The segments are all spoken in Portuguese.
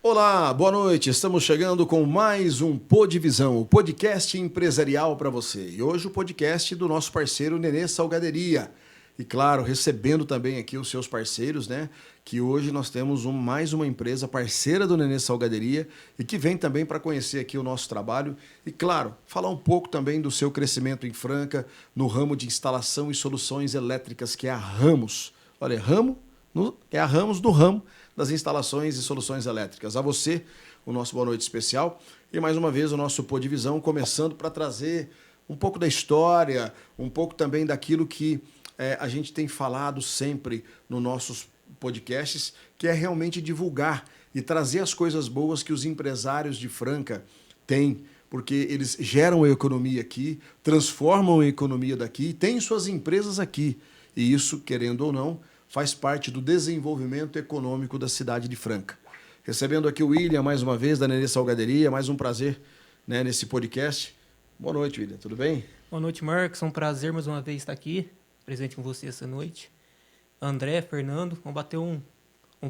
Olá, boa noite. Estamos chegando com mais um Podvisão, o podcast empresarial para você. E hoje o podcast do nosso parceiro Nenê Salgaderia. E claro, recebendo também aqui os seus parceiros, né? Que hoje nós temos mais uma empresa parceira do Nenê Salgaderia e que vem também para conhecer aqui o nosso trabalho e, claro, falar um pouco também do seu crescimento em Franca no ramo de instalação e soluções elétricas, que é a Ramos. Olha, é a Ramos do ramo das instalações e soluções elétricas. A você, o nosso boa noite especial. E mais uma vez o nosso Podvisão começando para trazer um pouco da história, um pouco também daquilo que a gente tem falado sempre nos nossos podcasts, que é realmente divulgar e trazer as coisas boas que os empresários de Franca têm, porque eles geram a economia aqui, transformam a economia daqui, têm suas empresas aqui. E isso, querendo ou não, faz parte do desenvolvimento econômico da cidade de Franca. Recebendo aqui o William mais uma vez, da Nenê Salgaderia, mais um prazer, né, nesse podcast. Boa noite, William, tudo bem? Boa noite, Marcos. É um prazer mais uma vez estar aqui, presente com você essa noite. André, Fernando, vamos bater um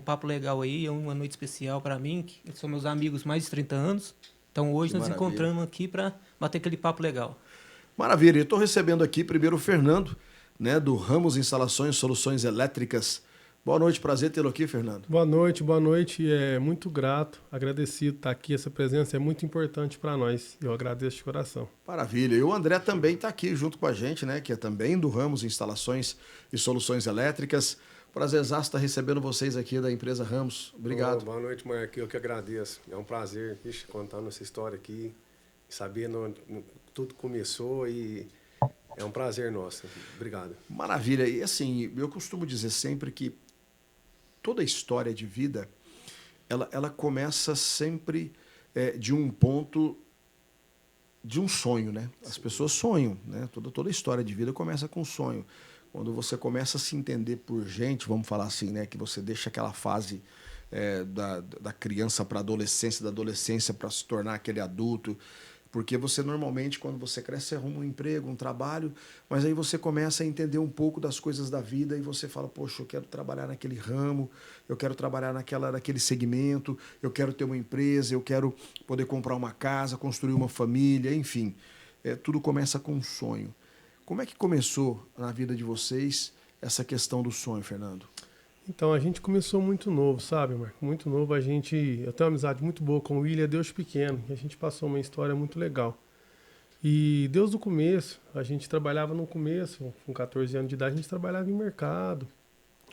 papo legal aí, é uma noite especial para mim, que são meus amigos mais de 30 anos. Então hoje nós encontramos aqui para bater aquele papo legal. Maravilha, eu estou recebendo aqui primeiro o Fernando, né, do Ramos Instalações e Soluções Elétricas. Boa noite, prazer tê-lo aqui, Fernando. Boa noite. É muito grato, agradecido estar aqui. Essa presença é muito importante para nós. Eu agradeço de coração. Maravilha. E o André também está aqui junto com a gente, né, que é também do Ramos Instalações e Soluções Elétricas. Prazerzaço estar recebendo vocês aqui da empresa Ramos. Obrigado. Boa noite, Marcos. Eu que agradeço. É um prazer contar nossa história aqui, saber onde tudo começou e é um prazer nosso. Obrigado. Maravilha. E assim, eu costumo dizer sempre que toda história de vida, ela começa sempre de um ponto, de um sonho, né? As pessoas sonham, né? Toda história de vida começa com um sonho. Quando você começa a se entender por gente, vamos falar assim, né? Que você deixa aquela fase da criança para a adolescência, da adolescência para se tornar aquele adulto. Porque você normalmente, quando você cresce, você arruma um emprego, um trabalho, mas aí você começa a entender um pouco das coisas da vida e você fala, poxa, eu quero trabalhar naquele ramo, eu quero trabalhar naquele segmento, eu quero ter uma empresa, eu quero poder comprar uma casa, construir uma família, enfim. Tudo começa com um sonho. Como é que começou na vida de vocês essa questão do sonho, Fernando? Então, a gente começou muito novo, sabe, Marco? Muito novo. Eu tenho uma amizade muito boa com o William, Deus pequeno. E a gente passou uma história muito legal. E Deus do começo, a gente trabalhava no começo, com 14 anos de idade, a gente trabalhava em mercado.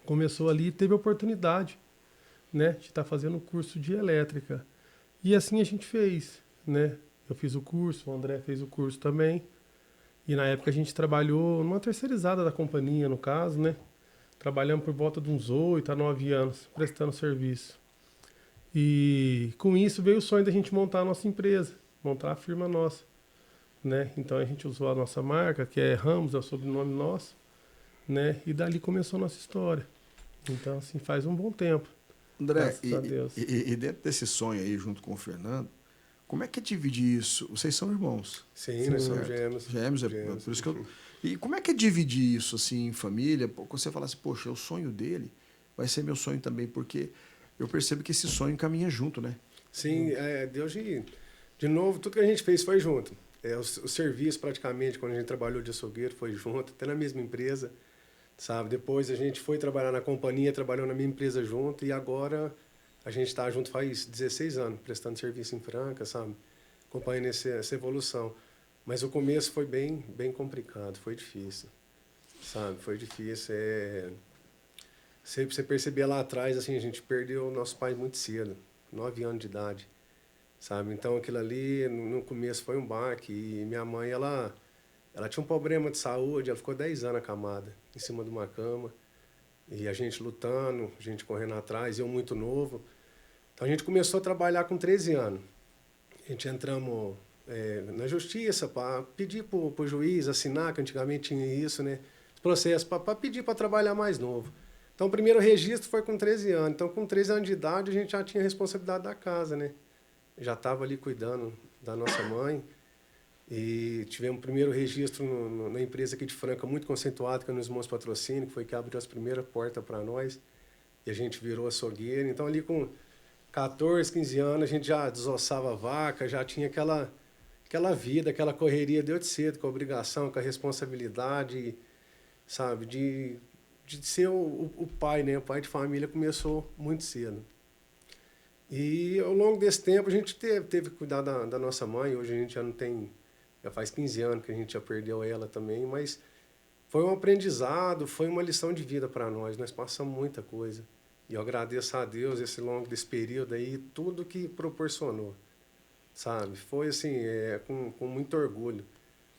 Começou ali e teve a oportunidade, né, de estar fazendo um curso de elétrica. E assim a gente fez, né? Eu fiz o curso, o André fez o curso também. E na época a gente trabalhou numa terceirizada da companhia, no caso, né? Trabalhamos por volta de uns 8 a 9 anos, prestando serviço. E com isso veio o sonho da gente montar a nossa empresa, montar a firma nossa, né? Então a gente usou a nossa marca, que é Ramos, é o sobrenome nosso, né? E dali começou a nossa história. Então, assim, faz um bom tempo. André, e dentro desse sonho aí, junto com o Fernando, como é que é dividir isso? Vocês são irmãos? Sim, nós somos gêmeos. Gêmeos, por isso que eu... E como é que é dividir isso, assim, em família? Você fala assim, poxa, o sonho dele vai ser meu sonho também, porque eu percebo que esse sonho caminha junto, né? Sim, Deus de novo, tudo que a gente fez foi junto. O serviço, praticamente, quando a gente trabalhou de açougueiro, foi junto, até na mesma empresa, sabe? Depois a gente foi trabalhar na companhia, trabalhou na minha empresa junto, e agora a gente está junto faz 16 anos, prestando serviço em Franca, sabe? Acompanhando essa evolução. Mas o começo foi bem complicado, foi difícil, sabe? Foi difícil. Você perceber lá atrás, assim, a gente perdeu o nosso pai muito cedo, 9 anos de idade, sabe? Então aquilo ali, no começo foi um baque. E minha mãe, ela tinha um problema de saúde, ela ficou 10 anos acamada, em cima de uma cama. E a gente lutando, a gente correndo atrás, eu muito novo. Então a gente começou a trabalhar com 13 anos. A gente entramos na justiça para pedir para o juiz assinar, que antigamente tinha isso, né? Processo para pedir para trabalhar mais novo. Então o primeiro registro foi com 13 anos. Então com 13 anos de idade a gente já tinha a responsabilidade da casa, né? Já estava ali cuidando da nossa mãe. E tivemos o primeiro registro na empresa aqui de Franca, muito conceituado, que é nos Irmãos Patrocínio, que foi que abriu as primeiras portas para nós. E a gente virou açougueiro. Então ali com 14, 15 anos, a gente já desossava a vaca, já tinha aquela vida, aquela correria desde cedo, com a obrigação, com a responsabilidade, sabe, de ser o pai, né? O pai de família começou muito cedo. E ao longo desse tempo a gente teve que cuidar da nossa mãe. Hoje a gente já não tem, já faz 15 anos que a gente já perdeu ela também, mas foi um aprendizado, foi uma lição de vida para nós. Nós passamos muita coisa. E eu agradeço a Deus desse período aí, tudo que proporcionou, sabe? Foi assim, com muito orgulho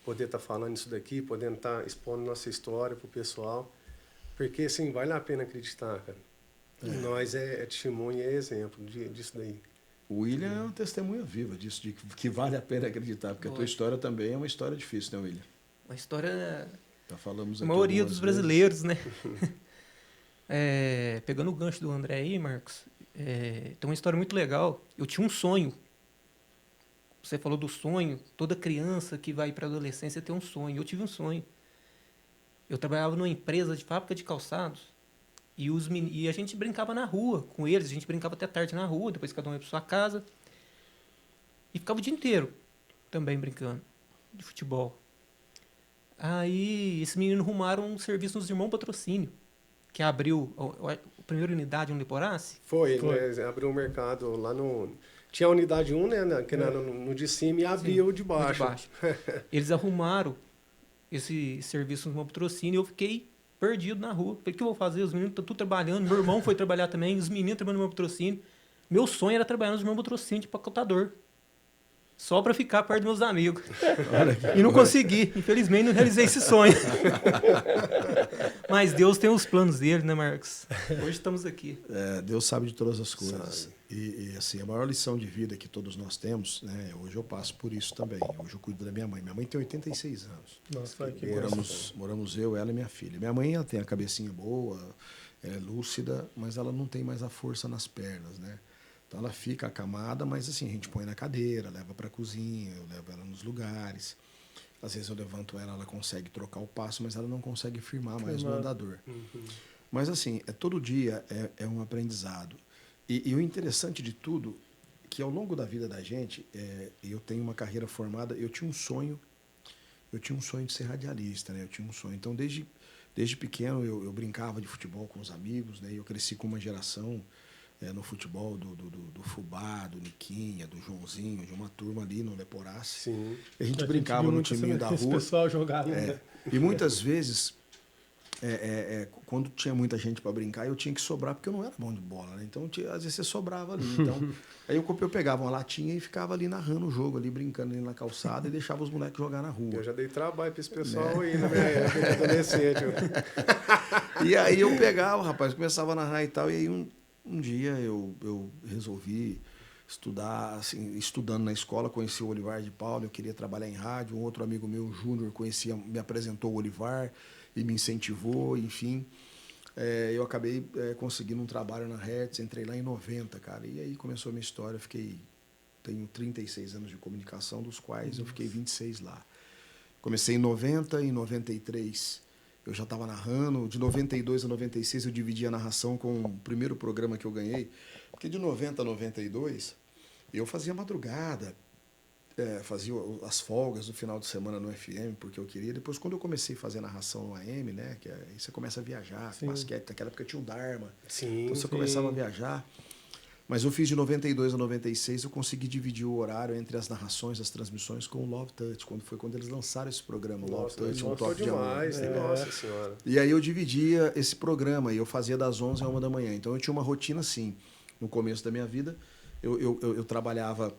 poder estar falando isso daqui, podendo estar expondo nossa história pro pessoal, porque assim, vale a pena acreditar, cara. E nós é testemunha, é exemplo disso daí. O William é uma testemunha viva disso, de que vale a pena acreditar, porque a tua história também é uma história difícil, né, William? Uma história... Já falamos A aqui maioria algumas dos brasileiros, né? Pegando o gancho do André aí, Marcos, tem uma história muito legal. Eu tinha um sonho. Você falou do sonho. Toda criança que vai para a adolescência tem um sonho. Eu tive um sonho. Eu trabalhava numa empresa de fábrica de calçados e a gente brincava na rua com eles. A gente brincava até tarde na rua, depois cada um ia para sua casa. E ficava o dia inteiro também brincando de futebol. Aí, esses meninos arrumaram um serviço nos Irmãos Patrocínio, que abriu a primeira unidade no Leporace. Foi. Né? Abriu um mercado lá no... Tinha a unidade 1, né, que era no de cima, e abriu o de baixo. Eles arrumaram esse serviço nos Irmãos Patrocínio e eu fiquei perdido na rua. Falei, o que eu vou fazer? Os meninos estão tudo trabalhando, meu irmão foi trabalhar também, os meninos trabalhando no Irmão Patrocínio. Meu sonho era trabalhar nos Irmãos Patrocínio de pacotador. Só para ficar perto dos meus amigos. E não consegui. Infelizmente, não realizei esse sonho. Mas Deus tem os planos dele, né, Marcos? Hoje estamos aqui. Deus sabe de todas as coisas. E, assim, a maior lição de vida que todos nós temos, né, hoje eu passo por isso também. Hoje eu cuido da minha mãe. Minha mãe tem 86 anos. Nossa, que Moramos eu, ela e minha filha. Minha mãe, ela tem a cabecinha boa, ela é lúcida, mas ela não tem mais a força nas pernas, né? Então ela fica acamada, mas assim, a gente põe na cadeira, leva para a cozinha, eu levo ela nos lugares. Às vezes eu levanto ela, ela consegue trocar o passo, mas ela não consegue firmar mais no andador. Mas assim, todo dia é um aprendizado. E o interessante de tudo, que ao longo da vida da gente, eu tenho uma carreira formada, eu tinha um sonho de ser radialista, né? Eu tinha um sonho. Então desde pequeno eu brincava de futebol com os amigos, né? Eu cresci com uma geração no futebol do Fubá, do Niquinha, do Joãozinho, de uma turma ali no Leporace. Sim. A gente brincava no timinho da rua. O pessoal jogava. E muitas vezes, quando tinha muita gente para brincar, eu tinha que sobrar, porque eu não era bom de bola, né? Então, às vezes você sobrava ali. Então, aí eu pegava uma latinha e ficava ali narrando o jogo, ali brincando ali na calçada e deixava os moleques jogar na rua. Eu já dei trabalho para esse pessoal aí na minha época de adolescente. E aí eu pegava, rapaz, começava a narrar e tal, e aí um dia eu resolvi estudar, assim, estudando na escola, conheci o Olivar de Paula, eu queria trabalhar em rádio, um outro amigo meu, o Júnior, me apresentou o Olivar e me incentivou, enfim. Eu acabei conseguindo um trabalho na Hertz, entrei lá em 90, cara, e aí começou a minha história, tenho 36 anos de comunicação, dos quais eu fiquei 26 lá. Comecei em 90, em 93... eu já estava narrando, de 92 a 96 eu dividi a narração com o primeiro programa que eu ganhei, porque de 90 a 92 eu fazia madrugada, fazia as folgas no final de semana no FM, porque eu queria. Depois, quando eu comecei a fazer narração no AM, né, que aí você começa a viajar, basquete, naquela época tinha o Dharma, então você começava a viajar. Mas eu fiz de 92 a 96, eu consegui dividir o horário entre as narrações, as transmissões com o Love Touch, quando eles lançaram esse programa, o Love Touch, um toque de amor. Nossa Senhora. E aí eu dividia esse programa e eu fazia das 11 à 1 da manhã. Então eu tinha uma rotina assim, no começo da minha vida, eu trabalhava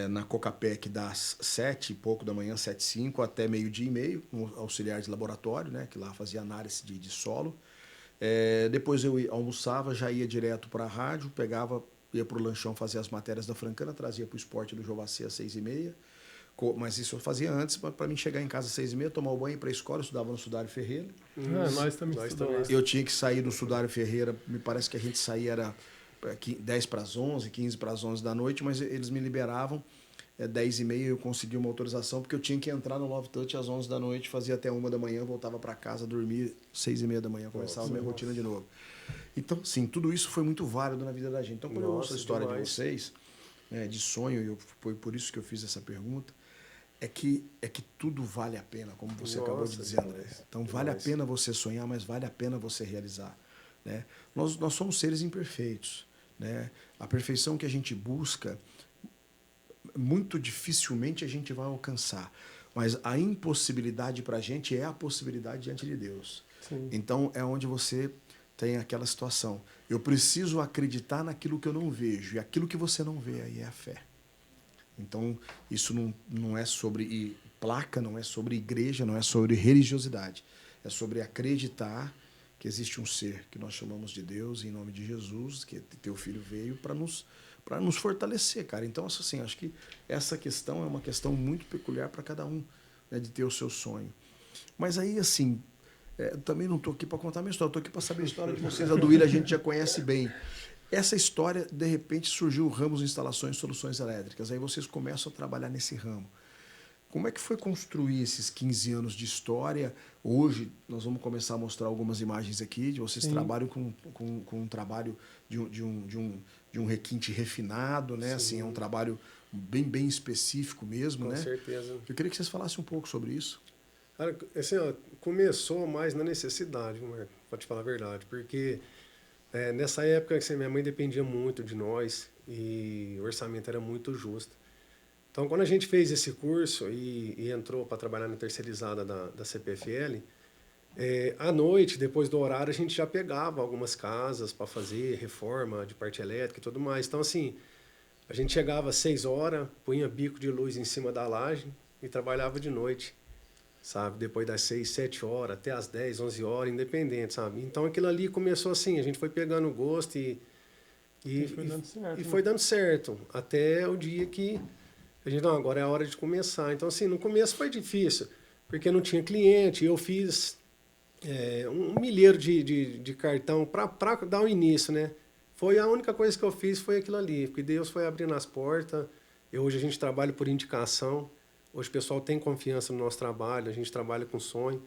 na Cocapec das 7 e pouco da manhã, 7h05, até meio-dia e meio, um auxiliar de laboratório, né, que lá fazia análise de solo. Depois eu almoçava, já ia direto para a rádio, ia para o lanchão fazer as matérias da Francana, trazia para o esporte do Jovacê às 6h30. Mas isso eu fazia antes, para mim chegar em casa às 6h30, tomar o banho, ir para a escola, eu estudava no Sudário Ferreira. Nós também estudamos. Eu tinha que sair do Sudário Ferreira, me parece que a gente saía era 10 para as 11, 15 para as 11 da noite, mas eles me liberavam. 10h30 eu consegui uma autorização, porque eu tinha que entrar no Love Touch às 11 da noite, fazia até 1 da manhã, voltava para casa, dormia 6h30 da manhã, começava a minha rotina de novo. Então, sim, tudo isso foi muito válido na vida da gente. Então, quando eu ouço a história de vocês, né, de sonho, foi por isso que eu fiz essa pergunta, é que tudo vale a pena, como você acabou de dizer, André. Então, vale a pena você sonhar, mas vale a pena você realizar. Né? Nós somos seres imperfeitos. Né? A perfeição que a gente busca, muito dificilmente a gente vai alcançar. Mas a impossibilidade para a gente é a possibilidade diante de Deus. Sim. Então, é onde você tem aquela situação. Eu preciso acreditar naquilo que eu não vejo. E aquilo que você não vê aí é a fé. Então, isso não é sobre placa, não é sobre igreja, não é sobre religiosidade. É sobre acreditar que existe um ser que nós chamamos de Deus, em nome de Jesus, que teu filho veio para nos fortalecer, cara. Então, assim, acho que essa questão é uma questão muito peculiar para cada um, né, de ter o seu sonho. Mas aí, assim, também não estou aqui para contar a minha história, estou aqui para saber a história de vocês. A do Willian a gente já conhece bem. Essa história, de repente, surgiu o ramo de instalações e soluções elétricas. Aí vocês começam a trabalhar nesse ramo. Como é que foi construir esses 15 anos de história? Hoje, nós vamos começar a mostrar algumas imagens aqui, de vocês trabalham com um trabalho de um requinte refinado, né? Assim, é um trabalho bem específico mesmo, né? Com certeza. Eu queria que vocês falassem um pouco sobre isso. Cara, assim, ó, começou mais na necessidade, Marco, pode falar a verdade, porque nessa época assim, minha mãe dependia muito de nós e o orçamento era muito justo. Então, quando a gente fez esse curso e entrou para trabalhar na terceirizada da CPFL, à noite, depois do horário, a gente já pegava algumas casas para fazer reforma de parte elétrica e tudo mais. Então, assim, a gente chegava às 6 horas, punha bico de luz em cima da laje e trabalhava de noite, sabe? Depois das 6, 7 horas, até as 10, 11 horas, independente, sabe? Então, aquilo ali começou assim, a gente foi pegando gosto e foi dando certo, até o dia que a gente, não, agora é a hora de começar. Então, assim, no começo foi difícil, porque não tinha cliente, eu fiz um milheiro de cartão para dar o início, né? Foi a única coisa que eu fiz, foi aquilo ali, porque Deus foi abrindo as portas. Hoje a gente trabalha por indicação, hoje o pessoal tem confiança no nosso trabalho, a gente trabalha com sonho,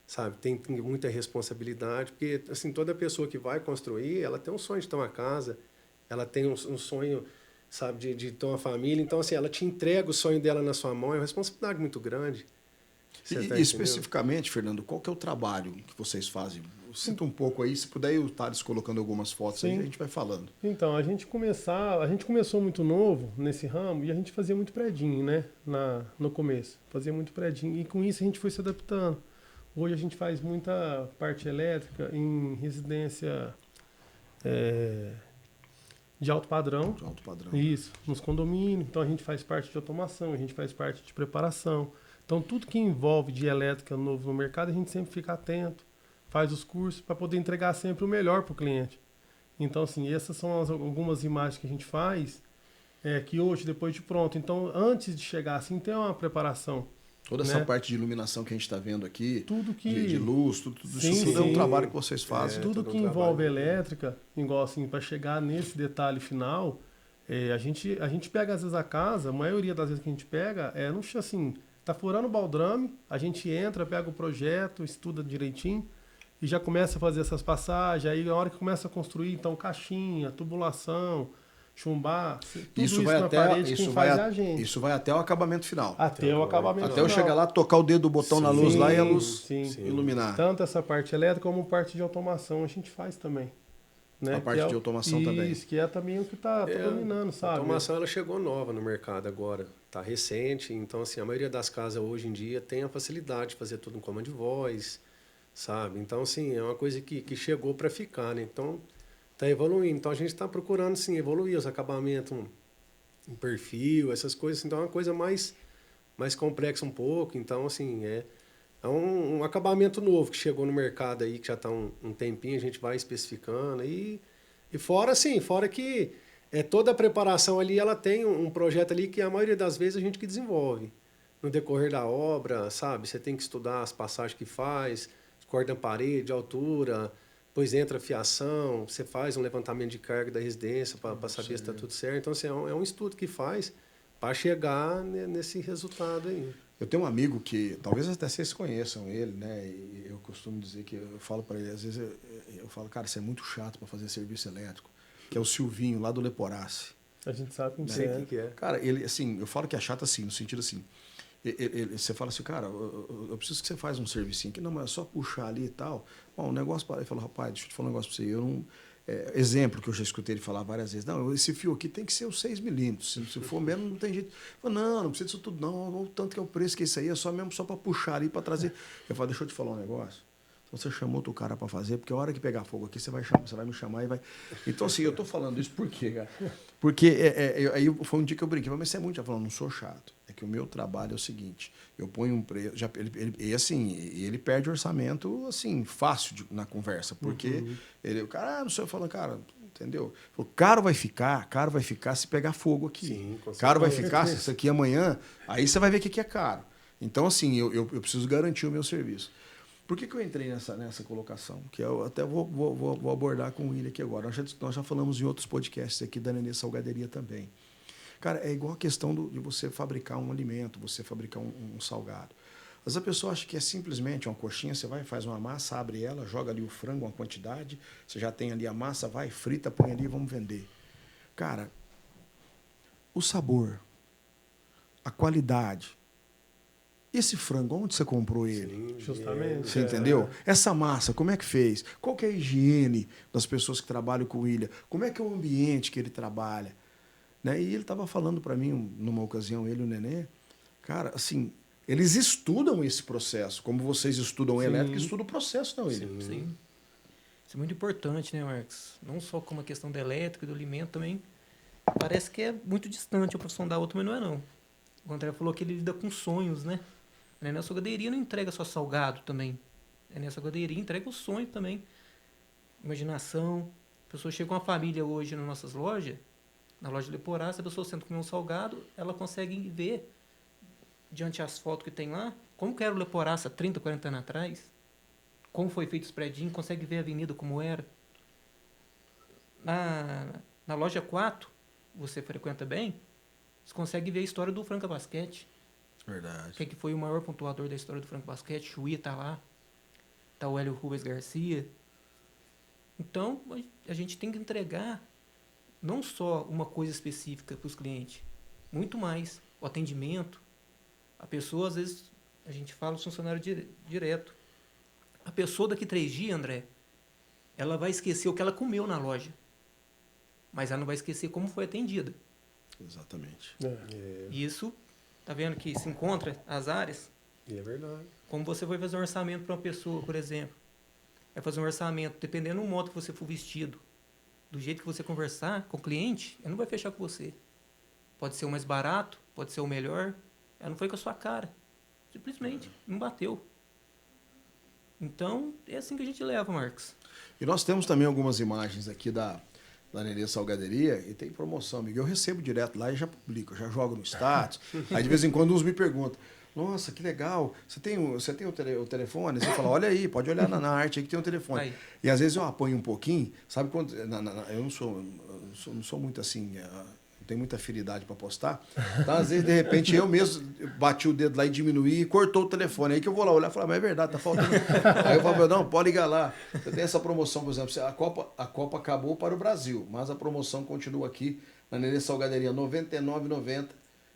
sabe? Tem muita responsabilidade, porque, assim, toda pessoa que vai construir, ela tem um sonho de ter uma casa, ela tem um sonho, sabe, de ter uma família. Então, assim, ela te entrega o sonho dela na sua mão, é uma responsabilidade muito grande. E especificamente, Fernando, qual que é o trabalho que vocês fazem? Sinta um pouco aí, se puder, o Thales colocando algumas fotos aí, a gente vai falando. Então, a gente começou muito novo nesse ramo e a gente fazia muito predinho, né? No começo, fazia muito predinho. E com isso a gente foi se adaptando. Hoje a gente faz muita parte elétrica em residência de alto padrão. De alto padrão. Isso, nos condomínios. Então a gente faz parte de automação, a gente faz parte de preparação. Então tudo que envolve de elétrica novo no mercado, a gente sempre fica atento, faz os cursos para poder entregar sempre o melhor para o cliente. Então, assim, essas são algumas imagens que a gente faz, que hoje, depois de pronto. Então, antes de chegar assim, tem uma preparação. Toda essa parte de iluminação que a gente está vendo aqui, tudo de luz, tudo sim, isso tudo é um trabalho que vocês fazem. Tudo que envolve elétrica, igual assim, para chegar nesse detalhe final, a gente pega às vezes a casa, a maioria das vezes que a gente pega, não assim, tá furando o baldrame, a gente entra, pega o projeto, estuda direitinho e já começa a fazer essas passagens. Aí na hora que começa a construir, então caixinha, tubulação, chumbar, tudo isso vai na até, parede, quem faz é a gente. Isso vai até o acabamento final. Até o acabamento final. Até eu chegar lá, tocar o dedo do botão na luz lá e a luz iluminar. Tanto essa parte elétrica como parte de automação a gente faz também. Né? A parte de automação também. Isso, que é também o que está dominando, sabe? A automação ela chegou nova no mercado agora, está recente. Então, assim, a maioria das casas hoje em dia tem a facilidade de fazer tudo em comando de voz, sabe? Então, assim, é uma coisa que chegou para ficar, né? Então, está evoluindo. Então, a gente está procurando, sim, evoluir os acabamentos, um perfil, essas coisas. Então, é uma coisa mais complexa um pouco. Então, assim, é um acabamento novo que chegou no mercado aí, que já está um tempinho, a gente vai especificando. E fora, assim, fora que toda a preparação ali, ela tem um projeto ali que a maioria das vezes a gente que desenvolve. No decorrer da obra, sabe? Você tem que estudar as passagens que faz, corda na parede, altura, depois entra a fiação, você faz um levantamento de carga da residência para saber se está tudo certo. Então, assim, é um estudo que faz para chegar nesse resultado aí. Eu tenho um amigo que, talvez até vocês conheçam ele, né? E eu costumo dizer que eu falo para ele, às vezes eu falo, cara, você é muito chato para fazer serviço elétrico, que é o Silvinho, lá do Leporace. A gente sabe quem Não sei é. quem que é. Cara, ele, assim, eu falo que é chato assim, no sentido assim, você fala assim, cara, eu preciso que você faça um servicinho aqui, não, mas é só puxar ali e tal. Bom, o negócio, ele falou, rapaz, deixa eu te falar um negócio para você, eu não... exemplo que eu já escutei ele falar várias vezes, não, esse fio aqui tem que ser os 6 milímetros, se for menos não tem jeito. Eu falo, não precisa disso tudo não, o tanto que é o preço que isso aí é só mesmo só para puxar ali, para trazer. Eu falo, deixa eu te falar um negócio, então você chamou outro cara para fazer, porque a hora que pegar fogo aqui, você vai me chamar e vai... Então assim, eu tô falando isso por quê, cara? Porque aí foi um dia que eu brinquei, mas você é muito, eu falo, não sou chato, é que o meu trabalho é o seguinte, eu ponho um preço, ele perde orçamento, assim, fácil na conversa, porque o cara, não sei, eu falo, cara, entendeu? O caro vai ficar se pegar fogo aqui. Sim, com Caro vai certeza. ficar se isso aqui amanhã, aí você vai ver o que é caro. Então, assim, eu preciso garantir o meu serviço. Por que eu entrei nessa colocação? Que eu até vou abordar com o William aqui agora. Nós já falamos em outros podcasts aqui da Nenê Salgaderia também. Cara, é igual a questão de você fabricar um alimento, você fabricar um salgado. Às vezes a pessoa acha que é simplesmente uma coxinha, você vai, faz uma massa, abre ela, joga ali o frango, uma quantidade, você já tem ali a massa, vai, frita, põe ali e vamos vender. Cara, o sabor, a qualidade, esse frango, onde você comprou ele? Sim, Justamente. Você entendeu? Essa massa, como é que fez? Qual que é a higiene das pessoas que trabalham com o William? Como é que é o ambiente que ele trabalha? Né? E ele estava falando para mim, numa ocasião, ele e o Nenê, cara, assim, eles estudam esse processo, como vocês estudam elétrica, estudam o processo, não, William? Sim. Isso é muito importante, né, Marcos? Não só como a questão da elétrica e do alimento também. Parece que é muito distante a profissão da outra, mas não é não. O André falou que ele lida com sonhos, né? A Nenê Salgaderia não entrega só salgado também. A Nenê Salgaderia entrega o sonho também. Imaginação. A pessoa chega com uma família hoje nas nossas lojas, na loja de Leporá, se a pessoa senta comer um salgado, ela consegue ver, diante das fotos que tem lá, como que era o Leporaça 30, 40 anos atrás, como foi feito os predinhos, consegue ver a avenida como era. Na loja 4, você frequenta bem, você consegue ver a história do Franca Basquete. Verdade. Quem que foi o maior pontuador da história do Franca Basquete? Chuí tá lá. Tá o Hélio Rubens Garcia. Então, a gente tem que entregar não só uma coisa específica para os clientes, muito mais. O atendimento. A pessoa, às vezes, a gente fala o funcionário direto. A pessoa daqui 3 dias, André, ela vai esquecer o que ela comeu na loja. Mas ela não vai esquecer como foi atendida. Exatamente. E isso, tá vendo que se encontra as áreas? E é verdade. Como você vai fazer um orçamento para uma pessoa, por exemplo. Vai fazer um orçamento, dependendo do modo que você for vestido, do jeito que você conversar com o cliente, ele não vai fechar com você. Pode ser o mais barato, pode ser o melhor, ela não foi com a sua cara. Simplesmente, não bateu. Então, é assim que a gente leva, Marcos. E nós temos também algumas imagens aqui da Nenê Salgaderia e tem promoção, amigo. Eu recebo direto lá e já publico, já jogo no status. Aí de vez em quando uns me perguntam, nossa, que legal, você tem o telefone? Você fala, olha aí, pode olhar na arte aí que tem um telefone. Aí. E às vezes eu apanho um pouquinho, sabe quando... eu não sou muito assim... não tenho muita afinidade para postar. Então, às vezes, de repente, eu mesmo bati o dedo lá e diminuí e cortou o telefone. Aí que eu vou lá olhar e falar, mas é verdade, tá faltando. Aí eu falo, não, pode ligar lá. Eu tenho essa promoção, por exemplo, a Copa acabou para o Brasil, mas a promoção continua aqui na Nenê Salgaderia, R$ 99,90,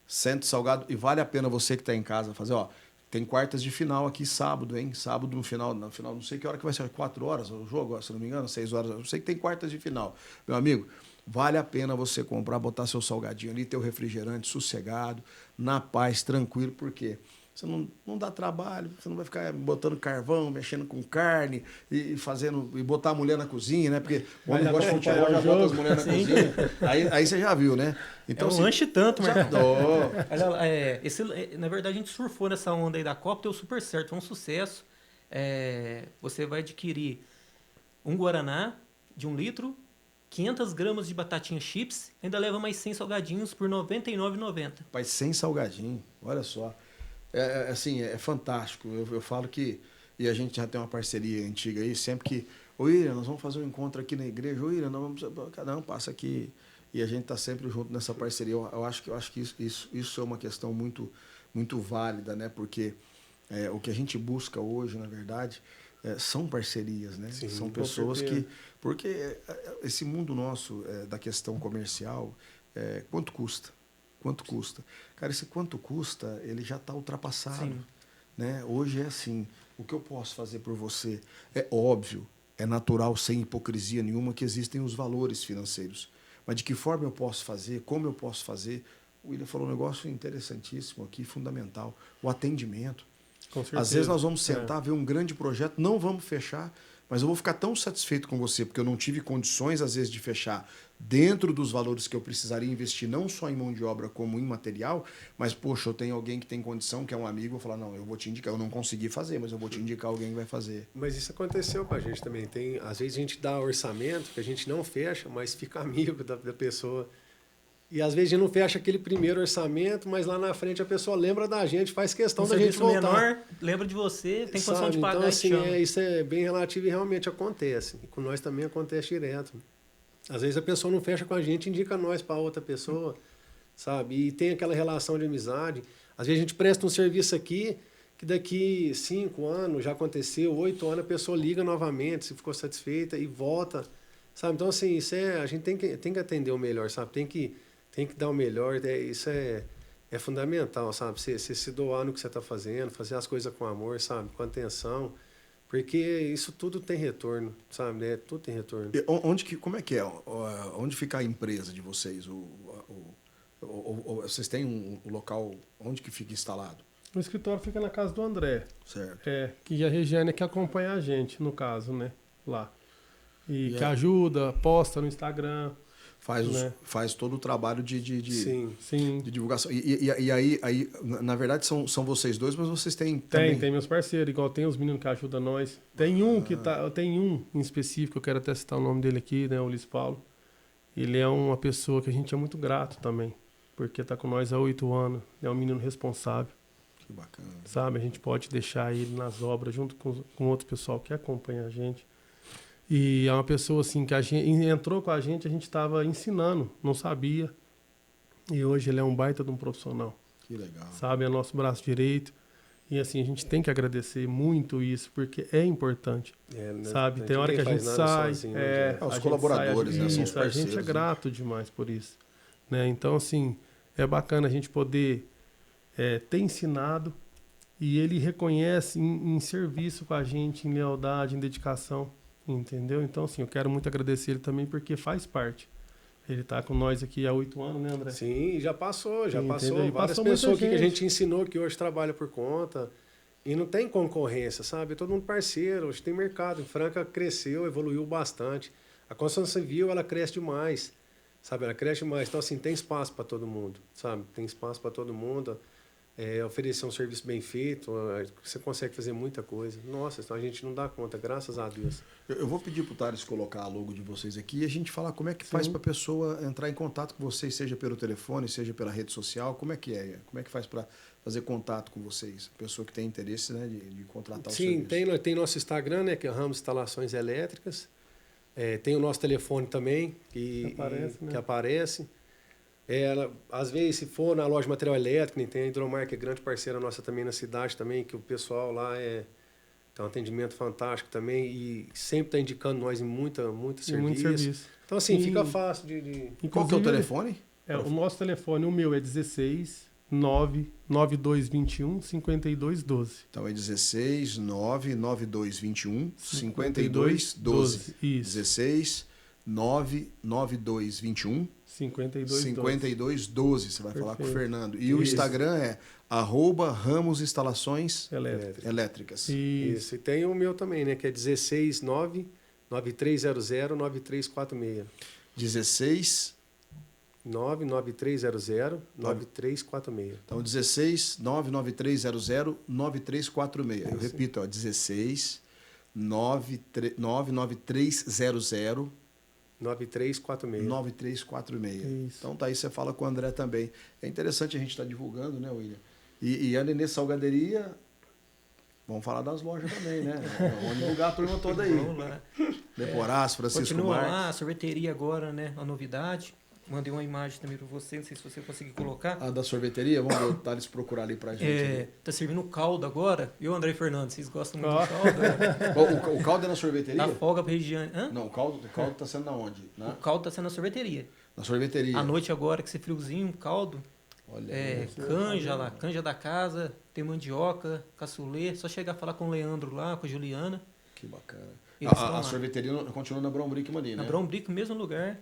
centro salgado. E vale a pena você que está em casa fazer, ó. Tem quartas de final aqui sábado, hein? Sábado no final, não sei que hora que vai ser, 4 horas o jogo, se não me engano, 6 horas. Eu sei que tem quartas de final. Meu amigo, vale a pena você comprar, botar seu salgadinho ali, teu refrigerante sossegado, na paz, tranquilo, porque você não dá trabalho, você não vai ficar botando carvão, mexendo com carne e botar a mulher na cozinha, né? Porque o homem gosta de futebol, já bota as mulheres na cozinha. Aí você já viu, né? Então, é um lanche tanto, já Marcos. dou. Na verdade, a gente surfou nessa onda aí da Copa, deu super certo, foi um sucesso. Você vai adquirir um Guaraná de 1 litro, 500 gramas de batatinha chips, ainda leva mais 100 salgadinhos por R$ 99,90. Mas sem salgadinho, olha só. Assim, é fantástico. Eu falo que... E a gente já tem uma parceria antiga aí, sempre que... Ô, William, nós vamos fazer um encontro aqui na igreja. Ô, William, cada um passa aqui. E a gente está sempre junto nessa parceria. Eu acho que isso é uma questão muito, muito válida, né? Porque o que a gente busca hoje, na verdade, são parcerias, né? Sim, são com pessoas certeza. que... Porque esse mundo nosso da questão comercial, quanto custa? Quanto custa? Cara, esse quanto custa, ele já está ultrapassado. Sim. Né? Hoje é assim, o que eu posso fazer por você? É óbvio, é natural, sem hipocrisia nenhuma, que existem os valores financeiros. Mas de que forma eu posso fazer? Como eu posso fazer? O William falou um negócio interessantíssimo aqui, fundamental. O atendimento. Com certeza. Às vezes nós vamos sentar, ver um grande projeto, não vamos fechar, mas eu vou ficar tão satisfeito com você, porque eu não tive condições, às vezes, de fechar dentro dos valores que eu precisaria investir, não só em mão de obra, como em material, mas, poxa, eu tenho alguém que tem condição, que é um amigo, eu vou falar, não, eu vou te indicar, eu não consegui fazer, mas eu vou te indicar alguém que vai fazer. Mas isso aconteceu com a gente também. Às vezes a gente dá orçamento que a gente não fecha, mas fica amigo da pessoa. E às vezes a gente não fecha aquele primeiro orçamento, mas lá na frente a pessoa lembra da gente, faz questão da gente voltar. menor, lembra de você, tem condição de pagar então, e assim, chama. isso é bem relativo e realmente acontece. E com nós também acontece direto. Às vezes a pessoa não fecha com a gente, indica nós para outra pessoa, sabe? E tem aquela relação de amizade. Às vezes a gente presta um serviço aqui, que daqui 5 anos já aconteceu, 8 anos a pessoa liga novamente, se ficou satisfeita e volta, sabe? Então, assim, a gente tem que atender o melhor, sabe? Tem que dar o melhor, isso é fundamental, sabe? Você se doar no que você está fazendo, fazer as coisas com amor, sabe? Com atenção, porque isso tudo tem retorno, sabe? Tudo tem retorno. E como é que é? Onde fica a empresa de vocês? Vocês têm um local, onde que fica instalado? O escritório fica na casa do André. Certo. Que a Regiane é que acompanha a gente, no caso, né? Lá. E que ajuda, posta no Instagram. Faz todo o trabalho de Sim. divulgação. E aí, na verdade, são vocês dois, mas vocês têm também... Tem meus parceiros, igual tem os meninos que ajudam nós. Tem um tem um em específico, eu quero até citar o nome dele aqui, né? O Luiz Paulo. Ele é uma pessoa que a gente é muito grato também, porque tá com nós há 8 anos. É um menino responsável. Que bacana. Sabe? A gente pode deixar ele nas obras junto com outro pessoal que acompanha a gente. E é uma pessoa assim que a gente entrou com a gente estava ensinando, não sabia. E hoje ele é um baita de um profissional. Que legal. Sabe, é nosso braço direito. E assim, a gente tem que agradecer muito isso, porque é importante. Sabe, tem hora que a gente sai. Sozinho, os colaboradores, né? São os a gente é parceiros, grato demais por isso. Né? Então, assim, é bacana a gente poder ter ensinado e ele reconhece em serviço com a gente, em lealdade, em dedicação. Entendeu? Então, assim, eu quero muito agradecer ele também, porque faz parte. Ele está com nós aqui há 8 anos, né, André? Sim, já passou. Entendeu? Várias pessoas aqui que a gente ensinou que hoje trabalha por conta. E não tem concorrência, sabe? Todo mundo parceiro, hoje tem mercado. Em Franca cresceu, evoluiu bastante. A construção civil, ela cresce demais, sabe? Ela cresce demais. Então, assim, tem espaço para todo mundo, sabe? Tem espaço para todo mundo. Oferecer um serviço bem feito, você consegue fazer muita coisa. Nossa, então a gente não dá conta, graças a Deus. Eu vou pedir para o Thales colocar a logo de vocês aqui e a gente falar como é que faz para a pessoa entrar em contato com vocês, seja pelo telefone, seja pela rede social. Como é que é? Como é que faz para fazer contato com vocês? A pessoa que tem interesse, né, de contratar o serviço. Sim, tem nosso Instagram, né, que é Ramos Instalações Elétricas. Tem o nosso telefone também, que aparece. Às vezes, se for na loja de material elétrico, tem a Hidromar, que é grande parceira nossa também na cidade, também, que o pessoal lá tem um atendimento fantástico também e sempre está indicando nós em muito serviço. Então, assim, fica fácil de... Qual que é o telefone? O nosso telefone, o meu é 16 99221 5212. Então é 16 99221 5212. Isso. 16 99221 5212. Você vai falar com o Fernando. E o Instagram é @Ramos Instalações Elétricas. Isso. E tem o meu também, né? Que é 16 99300 9346. 16 99300 9346. Então 16 99300 9346. Eu repito, 16 99300 9346. Isso. Então tá aí, você fala com o André também. É interessante a gente estar divulgando, né, William? E a Nenê Salgaderia, vamos falar das lojas também, né? Vamos divulgar a turma toda aí. Vamos lá. Deporás, Francisco Continua Marques. lá, a sorveteria agora, né? A novidade. Mandei uma imagem também para você, não sei se você conseguir colocar. A da sorveteria, vamos ver o Thales procurar ali pra gente. Tá servindo caldo agora. Eu, André e Fernando, vocês gostam muito Ó. de caldo? Né? O caldo é na sorveteria? Dá folga pra Regiane. Hã? Não, o caldo tá sendo na onde? O caldo tá sendo na sorveteria. Na sorveteria. À noite agora, que você friozinho, um caldo. Olha, Canja lá, canja da casa, tem mandioca, caçulê. Só chegar a falar com o Leandro lá, com a Juliana. que bacana. Eles estão A lá. sorveteria continua na Brown Brickman ali, né? Na Brown Brick, mesmo lugar.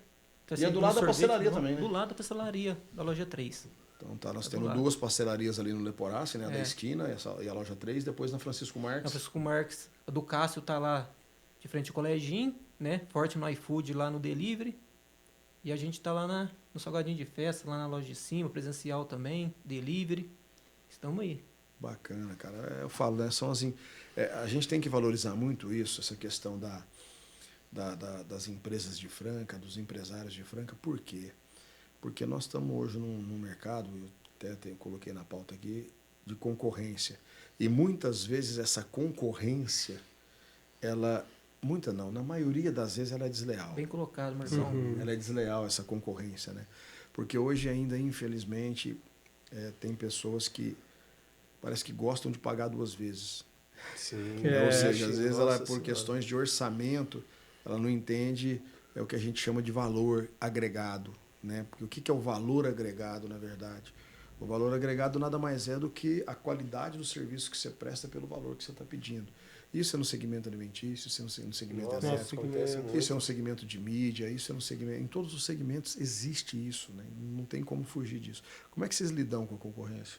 Tá E é do servindo lado da sorvete pastelaria bom. também, né? Do lado da pastelaria, da loja 3. Então tá, nós É do temos lado. 2 pastelarias ali no Leporace, né? A da É. esquina e a loja 3, depois na Francisco Na Marques. Francisco Marques, a do Cássio tá lá de frente ao Coleginho, né? Forte no iFood lá no delivery. E a gente tá lá no Salgadinho de Festa, lá na loja de cima, presencial também, delivery. Estamos aí. Bacana, cara. Eu falo, né? São assim. A gente tem que valorizar muito isso, essa questão das empresas de Franca, dos empresários de Franca. Por quê? Porque nós estamos hoje num mercado, eu até coloquei na pauta aqui, de concorrência. E muitas vezes essa concorrência, na maioria das vezes ela é desleal. Bem colocado, Marcão. Ela é desleal, essa concorrência, né? Porque hoje ainda, infelizmente, tem pessoas que parece que gostam de pagar 2 vezes. Sim. Ou seja, às vezes ela, Nossa por Senhora. questões de orçamento, ela não entende o que a gente chama de valor agregado, né? Porque o que é o valor agregado, na verdade? O valor agregado nada mais é do que a qualidade do serviço que você presta pelo valor que você está pedindo. Isso é no segmento alimentício, isso é no segmento Nossa, elétrico, acontece muito. isso é no segmento de mídia, isso é no segmento... Em todos os segmentos existe isso, né? Não tem como fugir disso. Como é que vocês lidam com a concorrência?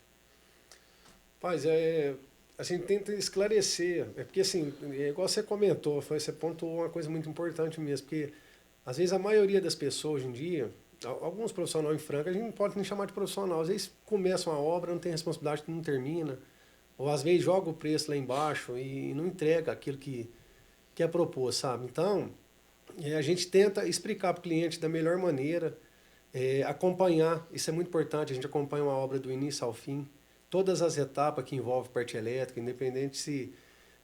Paz, a gente tenta esclarecer. É porque, assim, igual você comentou, você pontuou uma coisa muito importante mesmo, porque, às vezes, a maioria das pessoas hoje em dia, alguns profissionais em Franca, a gente não pode nem chamar de profissional. Às vezes começam a obra, não tem responsabilidade, não termina. Ou, às vezes, joga o preço lá embaixo e não entrega aquilo que é proposto, sabe? Então, a gente tenta explicar para o cliente da melhor maneira, acompanhar, isso é muito importante, a gente acompanha uma obra do início ao fim, todas as etapas que envolvem parte elétrica, independente se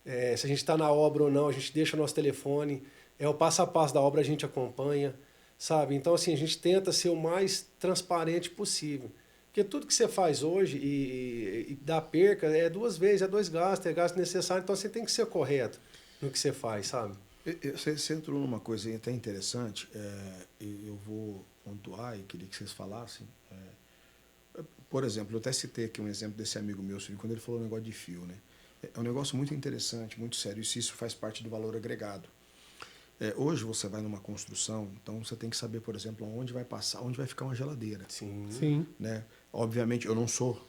a gente está na obra ou não, a gente deixa o nosso telefone, o passo a passo da obra a gente acompanha, sabe? Então, assim, a gente tenta ser o mais transparente possível. Porque tudo que você faz hoje e dá perca é 2 vezes, é 2 gastos, é gasto necessário, então você tem que ser correto no que você faz, sabe? Você entrou numa coisa até interessante, eu vou pontuar e queria que vocês falassem. Por exemplo, eu até citei aqui um exemplo desse amigo meu, quando ele falou um negócio de fio, né? É um negócio muito interessante, muito sério, e isso faz parte do valor agregado. Hoje você vai numa construção, então você tem que saber, por exemplo, onde vai ficar uma geladeira. Sim. Sim. Né? Obviamente, eu não sou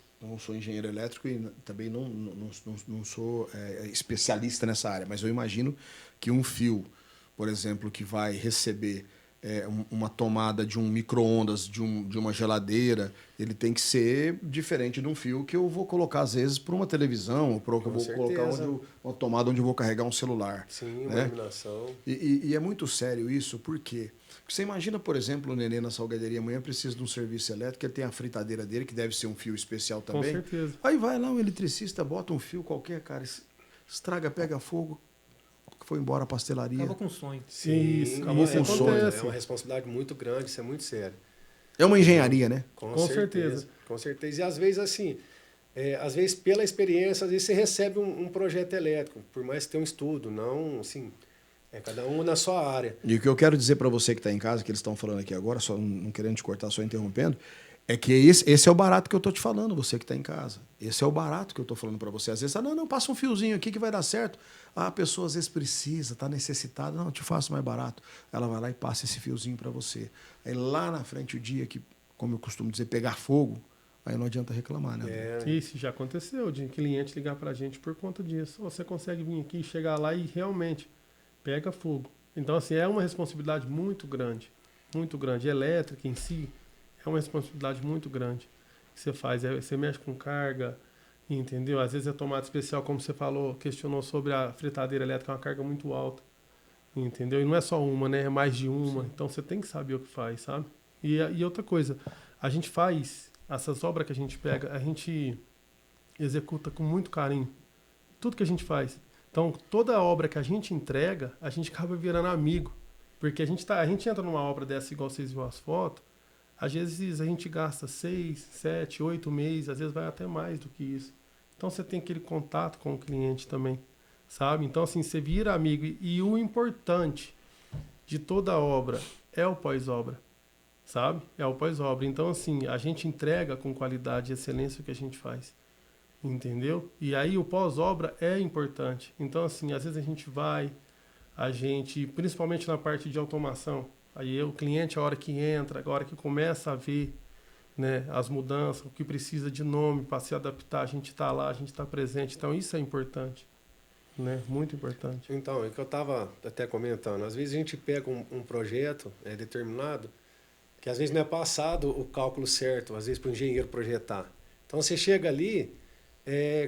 engenheiro elétrico e também não sou especialista nessa área, mas eu imagino que um fio, por exemplo, que vai receber uma tomada de um micro-ondas, de uma geladeira, ele tem que ser diferente de um fio que eu vou colocar, às vezes, para uma televisão, ou para eu vou colocar uma tomada onde eu vou carregar um celular. Sim, uma né? iluminação. E é muito sério isso, por quê? Porque você imagina, por exemplo, o Nenê na salgaderia amanhã precisa de um serviço elétrico, ele tem a fritadeira dele, que deve ser um fio especial também. Com certeza. Aí vai lá um eletricista, bota um fio qualquer, cara, estraga, pega fogo, foi embora a pastelaria. Acaba com o sonho. Sim, Isso, acabou com o sonho. É uma responsabilidade muito grande, isso é muito sério. É uma engenharia, né? Com certeza. Com certeza. E às vezes, assim, às vezes pela experiência, às vezes você recebe um projeto elétrico, por mais que tenha um estudo, não, assim, cada um na sua área. E o que eu quero dizer para você que está em casa, que eles estão falando aqui agora, só não querendo te cortar, só interrompendo, é que esse é o barato que eu tô te falando, você que está em casa. Esse é o barato que eu tô falando para você. Às vezes, não, passa um fiozinho aqui que vai dar certo. A pessoa às vezes precisa, está necessitada. Não, eu te faço mais barato. Ela vai lá e passa esse fiozinho para você. Aí lá na frente, o dia que, como eu costumo dizer, pegar fogo, aí não adianta reclamar, né? Isso já aconteceu, de cliente ligar para a gente por conta disso. Você consegue vir aqui, chegar lá e realmente pega fogo. Então, assim, é uma responsabilidade muito grande. Muito grande. Elétrica em si é uma responsabilidade muito grande que você faz. Você mexe com carga, entendeu? Às vezes é tomada especial, como você falou, questionou sobre a fritadeira elétrica, é uma carga muito alta, entendeu? E não é só uma, né? É mais de uma. Sim. Então você tem que saber o que faz, sabe? E outra coisa, a gente faz, essas obras que a gente pega, a gente executa com muito carinho. Tudo que a gente faz. Então, toda obra que a gente entrega, a gente acaba virando amigo. Porque a gente entra numa obra dessa, igual vocês viram as fotos, Às vezes a gente gasta 6, 7, 8 meses, às vezes vai até mais do que isso. Então você tem aquele contato com o cliente também, sabe? Então assim, você vira amigo. E o importante de toda obra é o pós-obra, sabe? É o pós-obra. Então assim, a gente entrega com qualidade e excelência o que a gente faz. Entendeu? E aí o pós-obra é importante. Então assim, às vezes a gente, principalmente na parte de automação, aí o cliente, a hora que entra, a hora que começa a ver, né, as mudanças, o que precisa de nome para se adaptar, a gente está lá, a gente está presente. Então isso é importante, né? Muito importante. Então, é o que eu estava até comentando. Às vezes a gente pega um projeto determinado, que às vezes não é passado o cálculo certo, às vezes para o engenheiro projetar. Então você chega ali,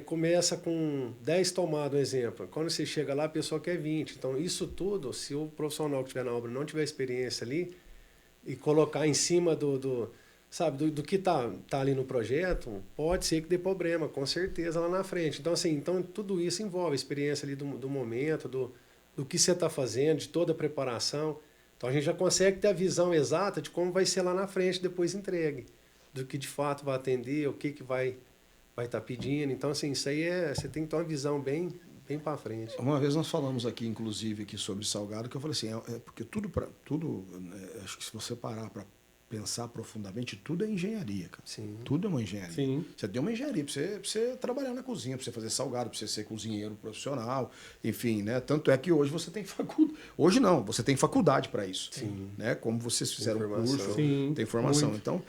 começa com 10 tomadas, um exemplo. Quando você chega lá, a pessoa quer 20. Então, isso tudo, se o profissional que estiver na obra não tiver experiência ali e colocar em cima sabe, do que tá ali no projeto, pode ser que dê problema, com certeza, lá na frente. Então, assim, tudo isso envolve a experiência ali do momento, do que você está fazendo, de toda a preparação. Então, a gente já consegue ter a visão exata de como vai ser lá na frente, depois entregue. Do que de fato vai atender, o que vai estar pedindo. Então, assim, isso aí você tem que ter uma visão bem para frente. Uma vez nós falamos aqui, inclusive, aqui sobre salgado, que eu falei assim, porque tudo, acho que se você parar para pensar profundamente, tudo é engenharia, cara. Sim. Tudo é uma engenharia. Sim. Você tem uma engenharia para você trabalhar na cozinha, para você fazer salgado, para você ser cozinheiro profissional, enfim, né? Tanto é que hoje você tem faculdade. Hoje não, você tem faculdade para isso. Sim. Né? Como vocês fizeram o curso, Sim, tem formação. muito. Então,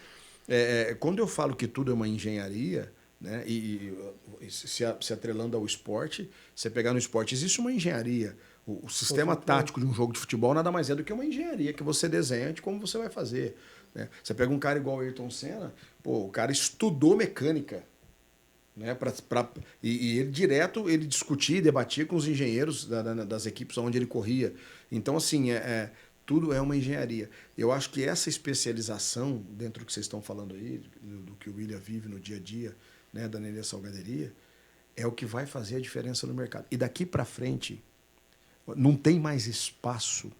quando eu falo que tudo é uma engenharia, né? E se atrelando ao esporte, você pegar no esporte, existe uma engenharia. O sistema tático de um jogo de futebol nada mais é do que uma engenharia que você desenha de como você vai fazer. Né? Você pega um cara igual o Ayrton Senna, pô, o cara estudou mecânica. Né? E ele discutia e debatia com os engenheiros das equipes onde ele corria. Então, assim, tudo é uma engenharia. Eu acho que essa especialização, dentro do que vocês estão falando aí, do que o William vive no dia a dia, né, da Nenê Salgaderia, é o que vai fazer a diferença no mercado. E daqui para frente, não tem mais espaço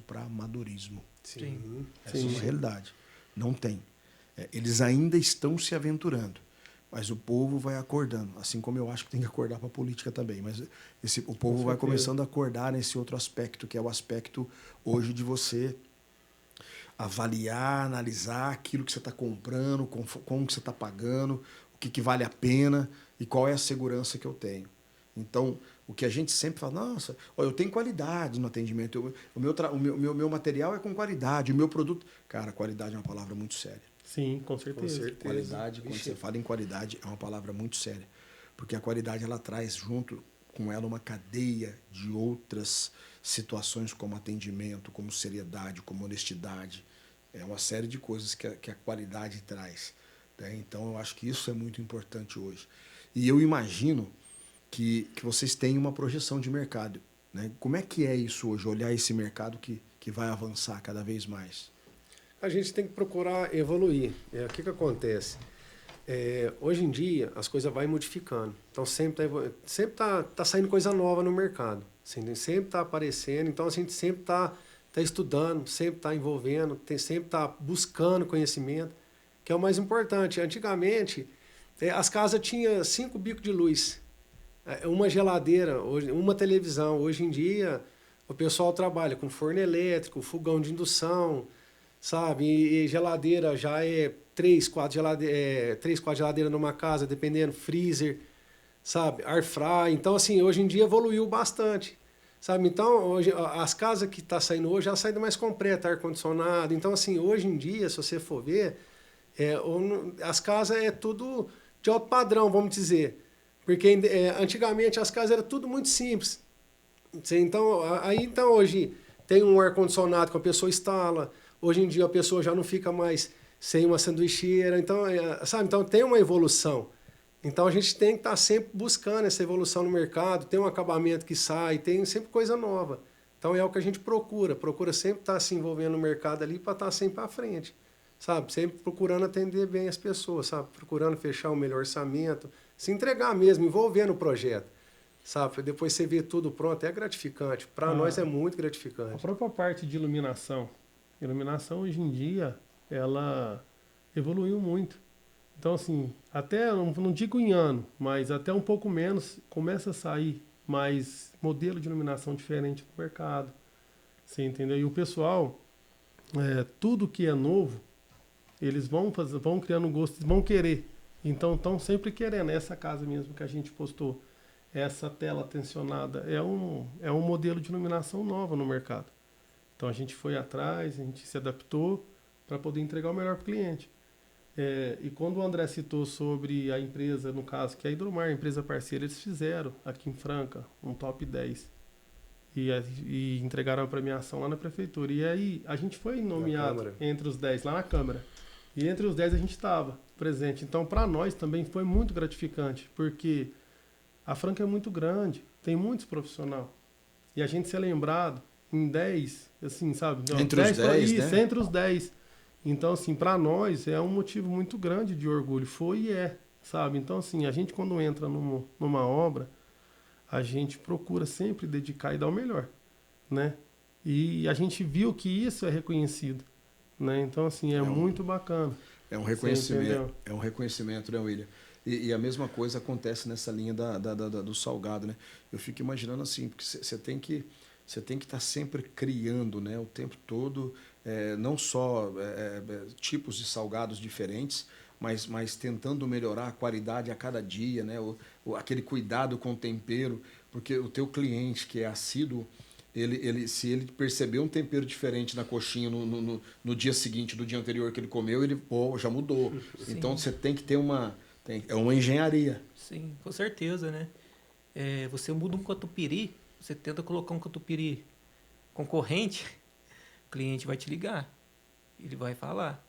para amadorismo. Sim. Essa é uma realidade. Não tem. Eles ainda estão se aventurando, mas o povo vai acordando, assim como eu acho que tem que acordar para a política também. Mas o povo vai começando a acordar nesse outro aspecto, que é o aspecto hoje de você avaliar, analisar aquilo que você está comprando, como que você está pagando, o que vale a pena e qual é a segurança que eu tenho. Então, o que a gente sempre fala, nossa, eu tenho qualidade no atendimento, o meu material é com qualidade, o meu produto... Cara, qualidade é uma palavra muito séria. Sim, com certeza. Qualidade, quando você fala em qualidade, é uma palavra muito séria. Porque a qualidade, ela traz junto com ela uma cadeia de outras situações, como atendimento, como seriedade, como honestidade. É uma série de coisas que a qualidade traz. Né? Então, eu acho que isso é muito importante hoje. E eu imagino que vocês têm uma projeção de mercado. Né? Como é que é isso hoje, olhar esse mercado que vai avançar cada vez mais? A gente tem que procurar evoluir. O que acontece? Hoje em dia, as coisas vão modificando. Então, sempre tá saindo coisa nova no mercado. Sempre está aparecendo. Então, a gente sempre está estudando, sempre está envolvendo, sempre está buscando conhecimento, que é o mais importante. Antigamente, as casas tinham 5 bicos de luz, uma geladeira, uma televisão. Hoje em dia, o pessoal trabalha com forno elétrico, fogão de indução, sabe? E geladeira já 3, 4 geladeiras numa casa, dependendo, freezer, sabe? Air fry. Então, assim, hoje em dia evoluiu bastante, sabe? Então, hoje, as casas que tá saindo hoje, já saem mais completa, ar-condicionado. Então, assim, hoje em dia, se você for ver, as casas é tudo de alto padrão, vamos dizer. Porque antigamente as casas eram tudo muito simples. Então, hoje tem um ar-condicionado que a pessoa instala. Hoje em dia a pessoa já não fica mais sem uma sanduicheira. Então, sabe? Então tem uma evolução. Então a gente tem que estar sempre buscando essa evolução no mercado. Tem um acabamento que sai, tem sempre coisa nova. Então é o que a gente procura. Procura sempre estar se envolvendo no mercado ali para estar sempre à frente. Sabe? Sempre procurando atender bem as pessoas, sabe? Procurando fechar o melhor orçamento. Se entregar mesmo, envolver no projeto. Sabe? Depois você vê tudo pronto, é gratificante. Para nós é muito gratificante. A própria parte de iluminação. Iluminação hoje em dia, ela evoluiu muito. Então, assim, até, não digo em ano, mas até um pouco menos, começa a sair mais modelo de iluminação diferente no mercado. Você entendeu? E o pessoal, tudo que é novo, eles vão criando gosto, vão querer. Então, estão sempre querendo. Essa casa mesmo que a gente postou, essa tela tensionada, é um modelo de iluminação nova no mercado. Então, a gente foi atrás, a gente se adaptou para poder entregar o melhor para o cliente. E quando o André citou sobre a empresa, no caso, que é a Hidromar, a empresa parceira, eles fizeram aqui em Franca um top 10 e entregaram a premiação lá na prefeitura. E aí a gente foi nomeado entre os 10 lá na Câmara. E entre os 10 a gente estava presente. Então, para nós também foi muito gratificante, porque a Franca é muito grande, tem muitos profissionais. E a gente ser lembrado em 10, assim, sabe? Entre os 10, isso, né? entre os 10. Então, assim, para nós é um motivo muito grande de orgulho. Foi e é, sabe? Então, assim, a gente quando entra numa obra, a gente procura sempre dedicar e dar o melhor, né? E a gente viu que isso é reconhecido, né? Então, assim, é muito bacana. É um reconhecimento, né, William? E a mesma coisa acontece nessa linha do salgado, né? Eu fico imaginando assim, porque você tem que estar sempre criando, né, o tempo todo, não só tipos de salgados diferentes, mas tentando melhorar a qualidade a cada dia, né? Aquele cuidado com o tempero, porque o teu cliente que é assíduo, se ele perceber um tempero diferente na coxinha no dia seguinte do dia anterior que ele comeu, ele já mudou. Sim. Então você tem que ter é uma engenharia. Sim, com certeza, né? Você muda um catupiry, você tenta colocar um catupiry concorrente, o cliente vai te ligar. Ele vai falar,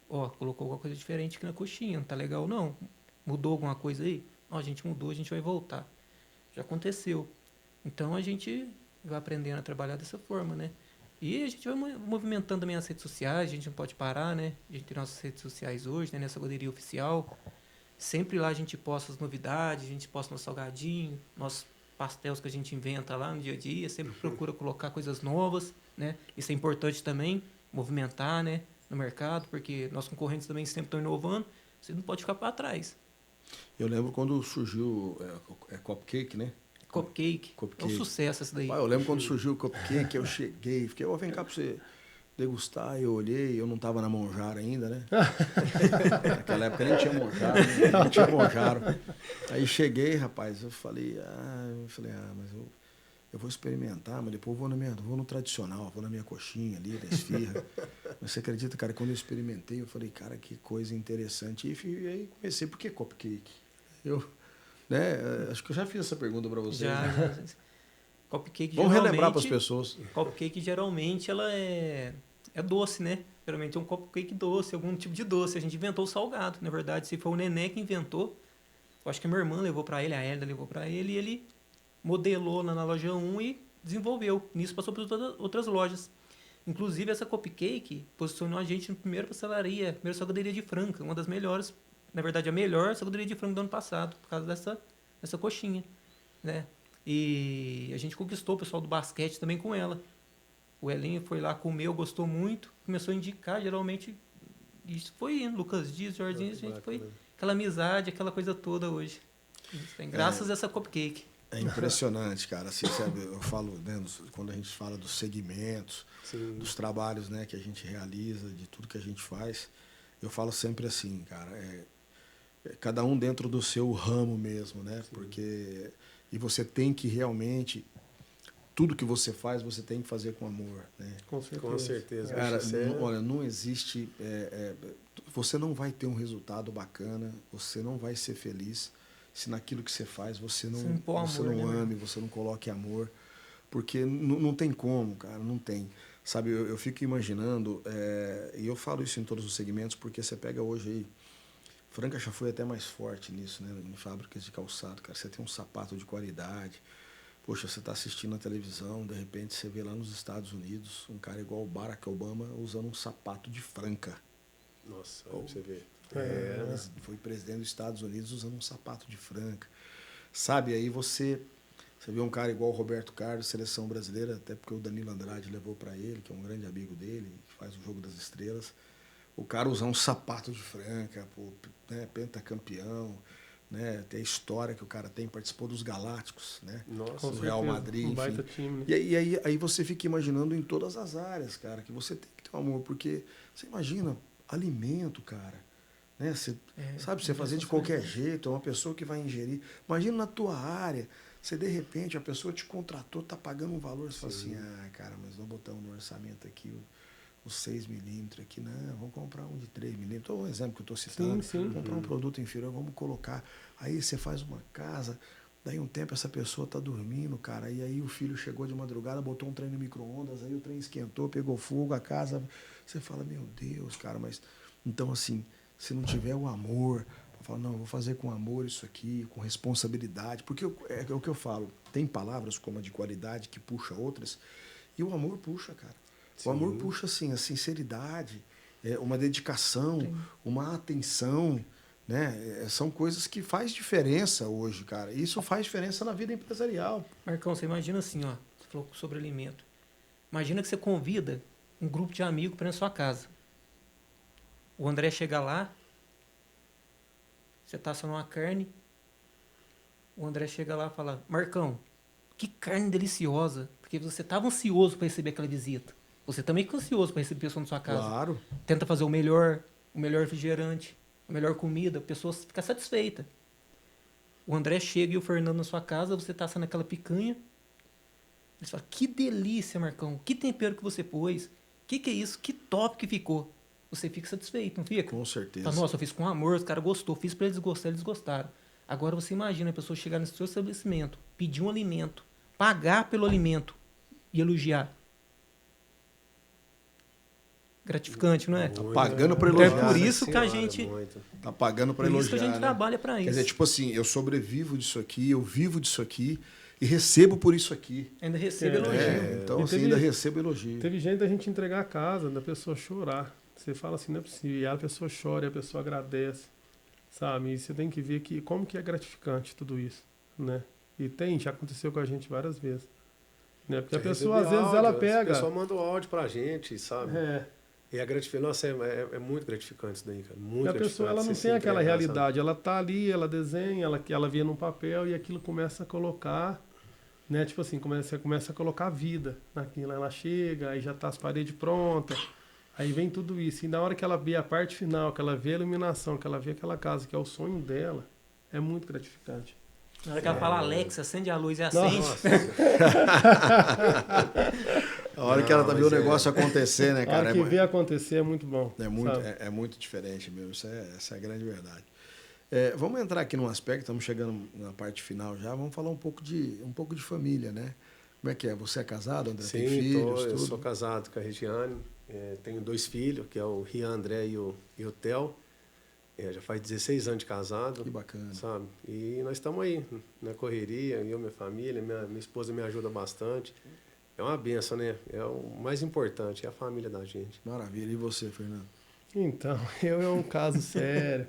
colocou alguma coisa diferente aqui na coxinha, não tá legal não? Mudou alguma coisa aí? A gente mudou, a gente vai voltar. Já aconteceu. Então a gente vai aprendendo a trabalhar dessa forma, né? E a gente vai movimentando também as redes sociais, a gente não pode parar, né? A gente tem nossas redes sociais hoje, né? Nessa Salgaderia Oficial. Sempre lá a gente posta as novidades, a gente posta nosso salgadinho, nossos pastéis que a gente inventa lá no dia a dia, sempre procura colocar coisas novas, né? Isso é importante também, movimentar, né, no mercado, porque nossos concorrentes também sempre estão inovando, você não pode ficar para trás. Eu lembro quando surgiu Cupcake, né? Cupcake. É um sucesso esse daí. Eu lembro quando surgiu o Cupcake, eu cheguei, fiquei, vem cá pra você degustar, eu olhei, eu não estava na Monjaro ainda, né? Naquela época nem tinha Monjaro, né? Nem tinha Monjaro. Aí cheguei, rapaz, eu falei, mas eu vou experimentar, mas depois eu vou no tradicional, vou na minha coxinha ali, da esfirra. Mas você acredita, cara, quando eu experimentei, eu falei, cara, que coisa interessante. E aí comecei, por que Cupcake? Acho que eu já fiz essa pergunta para vocês. Já. Né? Cupcake, vamos relembrar para as pessoas. Cupcake geralmente ela é doce, né? Geralmente é um cupcake doce, algum tipo de doce. A gente inventou o salgado, na verdade. Se foi o Nenê que inventou, eu acho que a minha irmã levou para ele, a Elda levou para ele, e ele modelou na loja 1 e desenvolveu. Nisso passou para outras lojas. Inclusive, essa Cupcake posicionou a gente no primeira salgaderia de Franca, uma das melhores, na verdade, a melhor salgaderia de Franca do ano passado, por causa dessa coxinha, né? E a gente conquistou o pessoal do basquete também com ela. O Elinho foi lá, comeu, gostou muito, começou a indicar, geralmente, isso foi indo, Lucas Dias, Jorginho, a gente foi aquela amizade, aquela coisa toda hoje. Graças a essa Cupcake. É impressionante, cara. Assim, sabe, eu falo, né, quando a gente fala dos segmentos, dos trabalhos, né, que a gente realiza, de tudo que a gente faz, eu falo sempre assim, cara, cada um dentro do seu ramo mesmo, né? Sim. Porque e você tem que realmente tudo que você faz, você tem que fazer com amor, né? Com certeza. Cara, olha, não existe, você não vai ter um resultado bacana, você não vai ser feliz se naquilo que você faz você não ame, você não coloque amor, porque não tem como, cara, não tem. Sabe, eu fico imaginando, e eu falo isso em todos os segmentos, porque você pega hoje aí, Franca já foi até mais forte nisso, né, em fábricas de calçado, cara, você tem um sapato de qualidade, poxa, você está assistindo na televisão, de repente você vê lá nos Estados Unidos um cara igual o Barack Obama usando um sapato de Franca. Nossa, olha pra você ver. Foi presidente dos Estados Unidos usando um sapato de Franca. Sabe, aí você vê um cara igual o Roberto Carlos, seleção brasileira, até porque o Danilo Andrade levou para ele, que é um grande amigo dele, que faz o Jogo das Estrelas. o cara usar um sapato de Franca, pô, né, pentacampeão, né, tem a história que o cara tem, participou dos Galácticos, né, Nossa, do Real Madrid, um baita enfim. time, né? E aí você fica imaginando em todas as áreas, cara, que você tem que ter um amor, porque você imagina alimento, cara, né? Você, sabe, você fazer de qualquer jeito, é uma pessoa que vai ingerir. Imagina na tua área, você de repente, a pessoa te contratou, tá pagando um valor, você fala assim, cara, mas nós botamos no orçamento aqui os 6 milímetros aqui, não, vamos comprar um de 3 milímetros. Um exemplo que eu estou citando, comprar um produto inferior, vamos colocar. Aí você faz uma casa, daí um tempo essa pessoa está dormindo, cara, e aí o filho chegou de madrugada, botou um trem no micro-ondas, aí o trem esquentou, pegou fogo, a casa, você fala, meu Deus, cara, mas... Então, assim, se não tiver o amor, fala, não, vou fazer com amor isso aqui, com responsabilidade, porque é o que eu falo, tem palavras como a de qualidade que puxa outras, e o amor puxa, cara. O amor puxa, assim, a sinceridade, uma dedicação, uma atenção, né? São coisas que faz diferença hoje, cara. E isso faz diferença na vida empresarial. Marcão, você imagina assim, ó, você falou sobre alimento. Imagina que você convida um grupo de amigos para ir na sua casa. O André chega lá, você tá assando uma carne, o André chega lá e fala, Marcão, que carne deliciosa, porque você estava ansioso para receber aquela visita. Você também fica ansioso para receber pessoa na sua casa. Claro. Tenta fazer o melhor refrigerante, a melhor comida, a pessoa fica satisfeita. O André chega e o Fernando na sua casa, você tá assando aquela picanha. Eles falam, que delícia, Marcão, que tempero que você pôs, que é isso, que top que ficou. Você fica satisfeito, não fica? Com certeza. Fala, nossa, eu fiz com amor, os caras gostou, fiz para eles gostarem, eles gostaram. Agora você imagina a pessoa chegar nesse seu estabelecimento, pedir um alimento, pagar pelo alimento e elogiar. Gratificante, não é? Tá pagando para Então é elogiar. por né? isso que a gente... Tá pagando para Por elogiar. isso que a gente né? trabalha para isso. Quer dizer, tipo assim, eu sobrevivo disso aqui, eu vivo disso aqui e recebo por isso aqui. Ainda recebe elogio. Então, E assim, teve- ainda recebo elogio. Teve gente da gente entregar a casa, da pessoa chorar. Você fala assim, não é possível. E a pessoa chora, e a pessoa agradece, sabe? E você tem que ver que, como que é gratificante tudo isso, né? E já aconteceu com a gente várias vezes. Né? Porque a pessoa, às vezes, ela A pega... pessoa manda o áudio pra gente, sabe? É, E é gratificante. Nossa, é muito gratificante isso daí, cara. Muito e a gratificante. pessoa, ela não Você tem se aquela entregar, realidade. Ela tá ali, ela desenha, ela vê num papel e aquilo começa a colocar... Né? Tipo assim, começa a colocar vida naquilo. Ela chega, aí já tá as paredes prontas, aí vem tudo isso. E na hora que ela vê a parte final, que ela vê a iluminação, que ela vê aquela casa, que é o sonho dela, é muito gratificante. Na hora que ela fala, Alex, acende a luz e acende. Nossa, A hora que ela tá Não, vendo o mas negócio acontecer, né, A cara? hora que vê acontecer é muito bom. sabe? É muito diferente mesmo. Essa é a grande verdade. Vamos entrar aqui num aspecto, estamos chegando na parte final já, vamos falar um pouco de família, né? Como é que é? Você é casado, André? Tem sim, filhos, eu tudo? sou casado com a Regiane. Tenho 2 filhos, que é o Rian André e o Theo. Já faz 16 anos de casado. Que bacana. Sabe? E nós estamos aí, na correria, eu, minha família, minha esposa me ajuda bastante. É uma benção, né? É o mais importante, é a família da gente. Maravilha. E você, Fernando? Então, eu é um caso sério.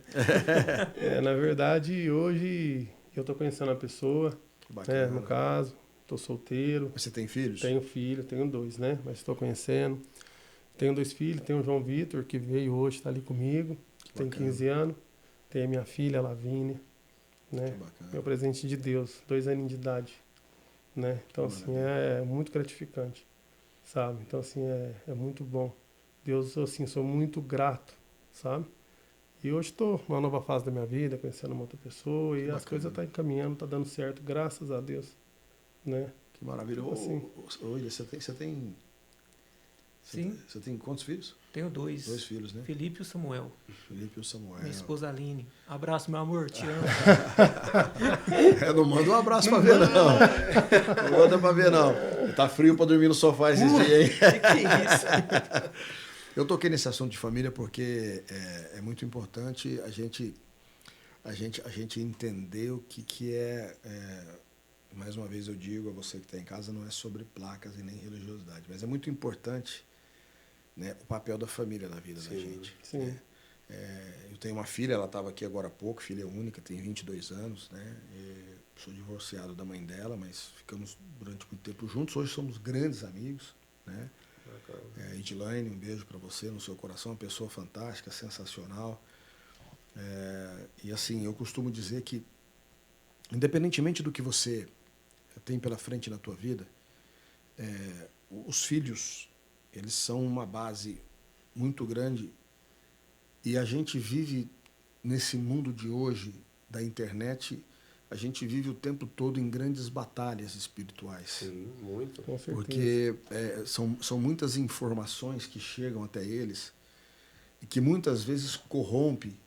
Na verdade, hoje eu tô conhecendo a pessoa, Que bacana. no caso, tô solteiro, Você tem filhos? tenho filho, tenho 2, né? Mas estou conhecendo. Tenho 2 filhos, tenho o João Vitor, que veio hoje, está ali comigo, que tem Bacana. 15 anos. Tem a minha filha, a Lavínia, né? Que bacana. Meu presente de Deus, 2 aninhos de idade, né? Então, assim, é muito gratificante, sabe? Então, assim, é muito bom. Deus, assim, sou muito grato, sabe? E hoje estou numa nova fase da minha vida, conhecendo uma outra pessoa, e Que as bacana. coisas estão encaminhando, está dando certo, graças a Deus, né? Que maravilha. Tipo assim. Olha, você tem quantos filhos? Tenho 2. 2 filhos, né? Felipe e o Samuel. Felipe e o Samuel. Minha esposa Aline. Abraço, meu amor, te amo. Não manda um abraço pra ver, não. Não manda pra ver, não. Tá frio pra dormir no sofá esses dias, hein? Que isso? Eu toquei nesse assunto de família porque é muito importante a gente entender o que é, mais uma vez eu digo a você que está em casa, não é sobre placas e nem religiosidade, mas é muito importante, né, o papel da família na vida da gente. Sim. Né? Eu tenho uma filha, ela estava aqui agora há pouco, filha única, tem 22 anos, né? Sou divorciado da mãe dela, mas ficamos durante muito tempo juntos. Hoje somos grandes amigos, né? Bacana. Edilane, um beijo para você no seu coração, uma pessoa fantástica, sensacional. E assim, eu costumo dizer que, independentemente do que você tem pela frente na tua vida, os filhos, eles são uma base muito grande, e a gente vive nesse mundo de hoje da internet, a gente vive o tempo todo em grandes batalhas espirituais. Sim, muito. Com certeza. Porque são muitas informações que chegam até eles e que muitas vezes corrompe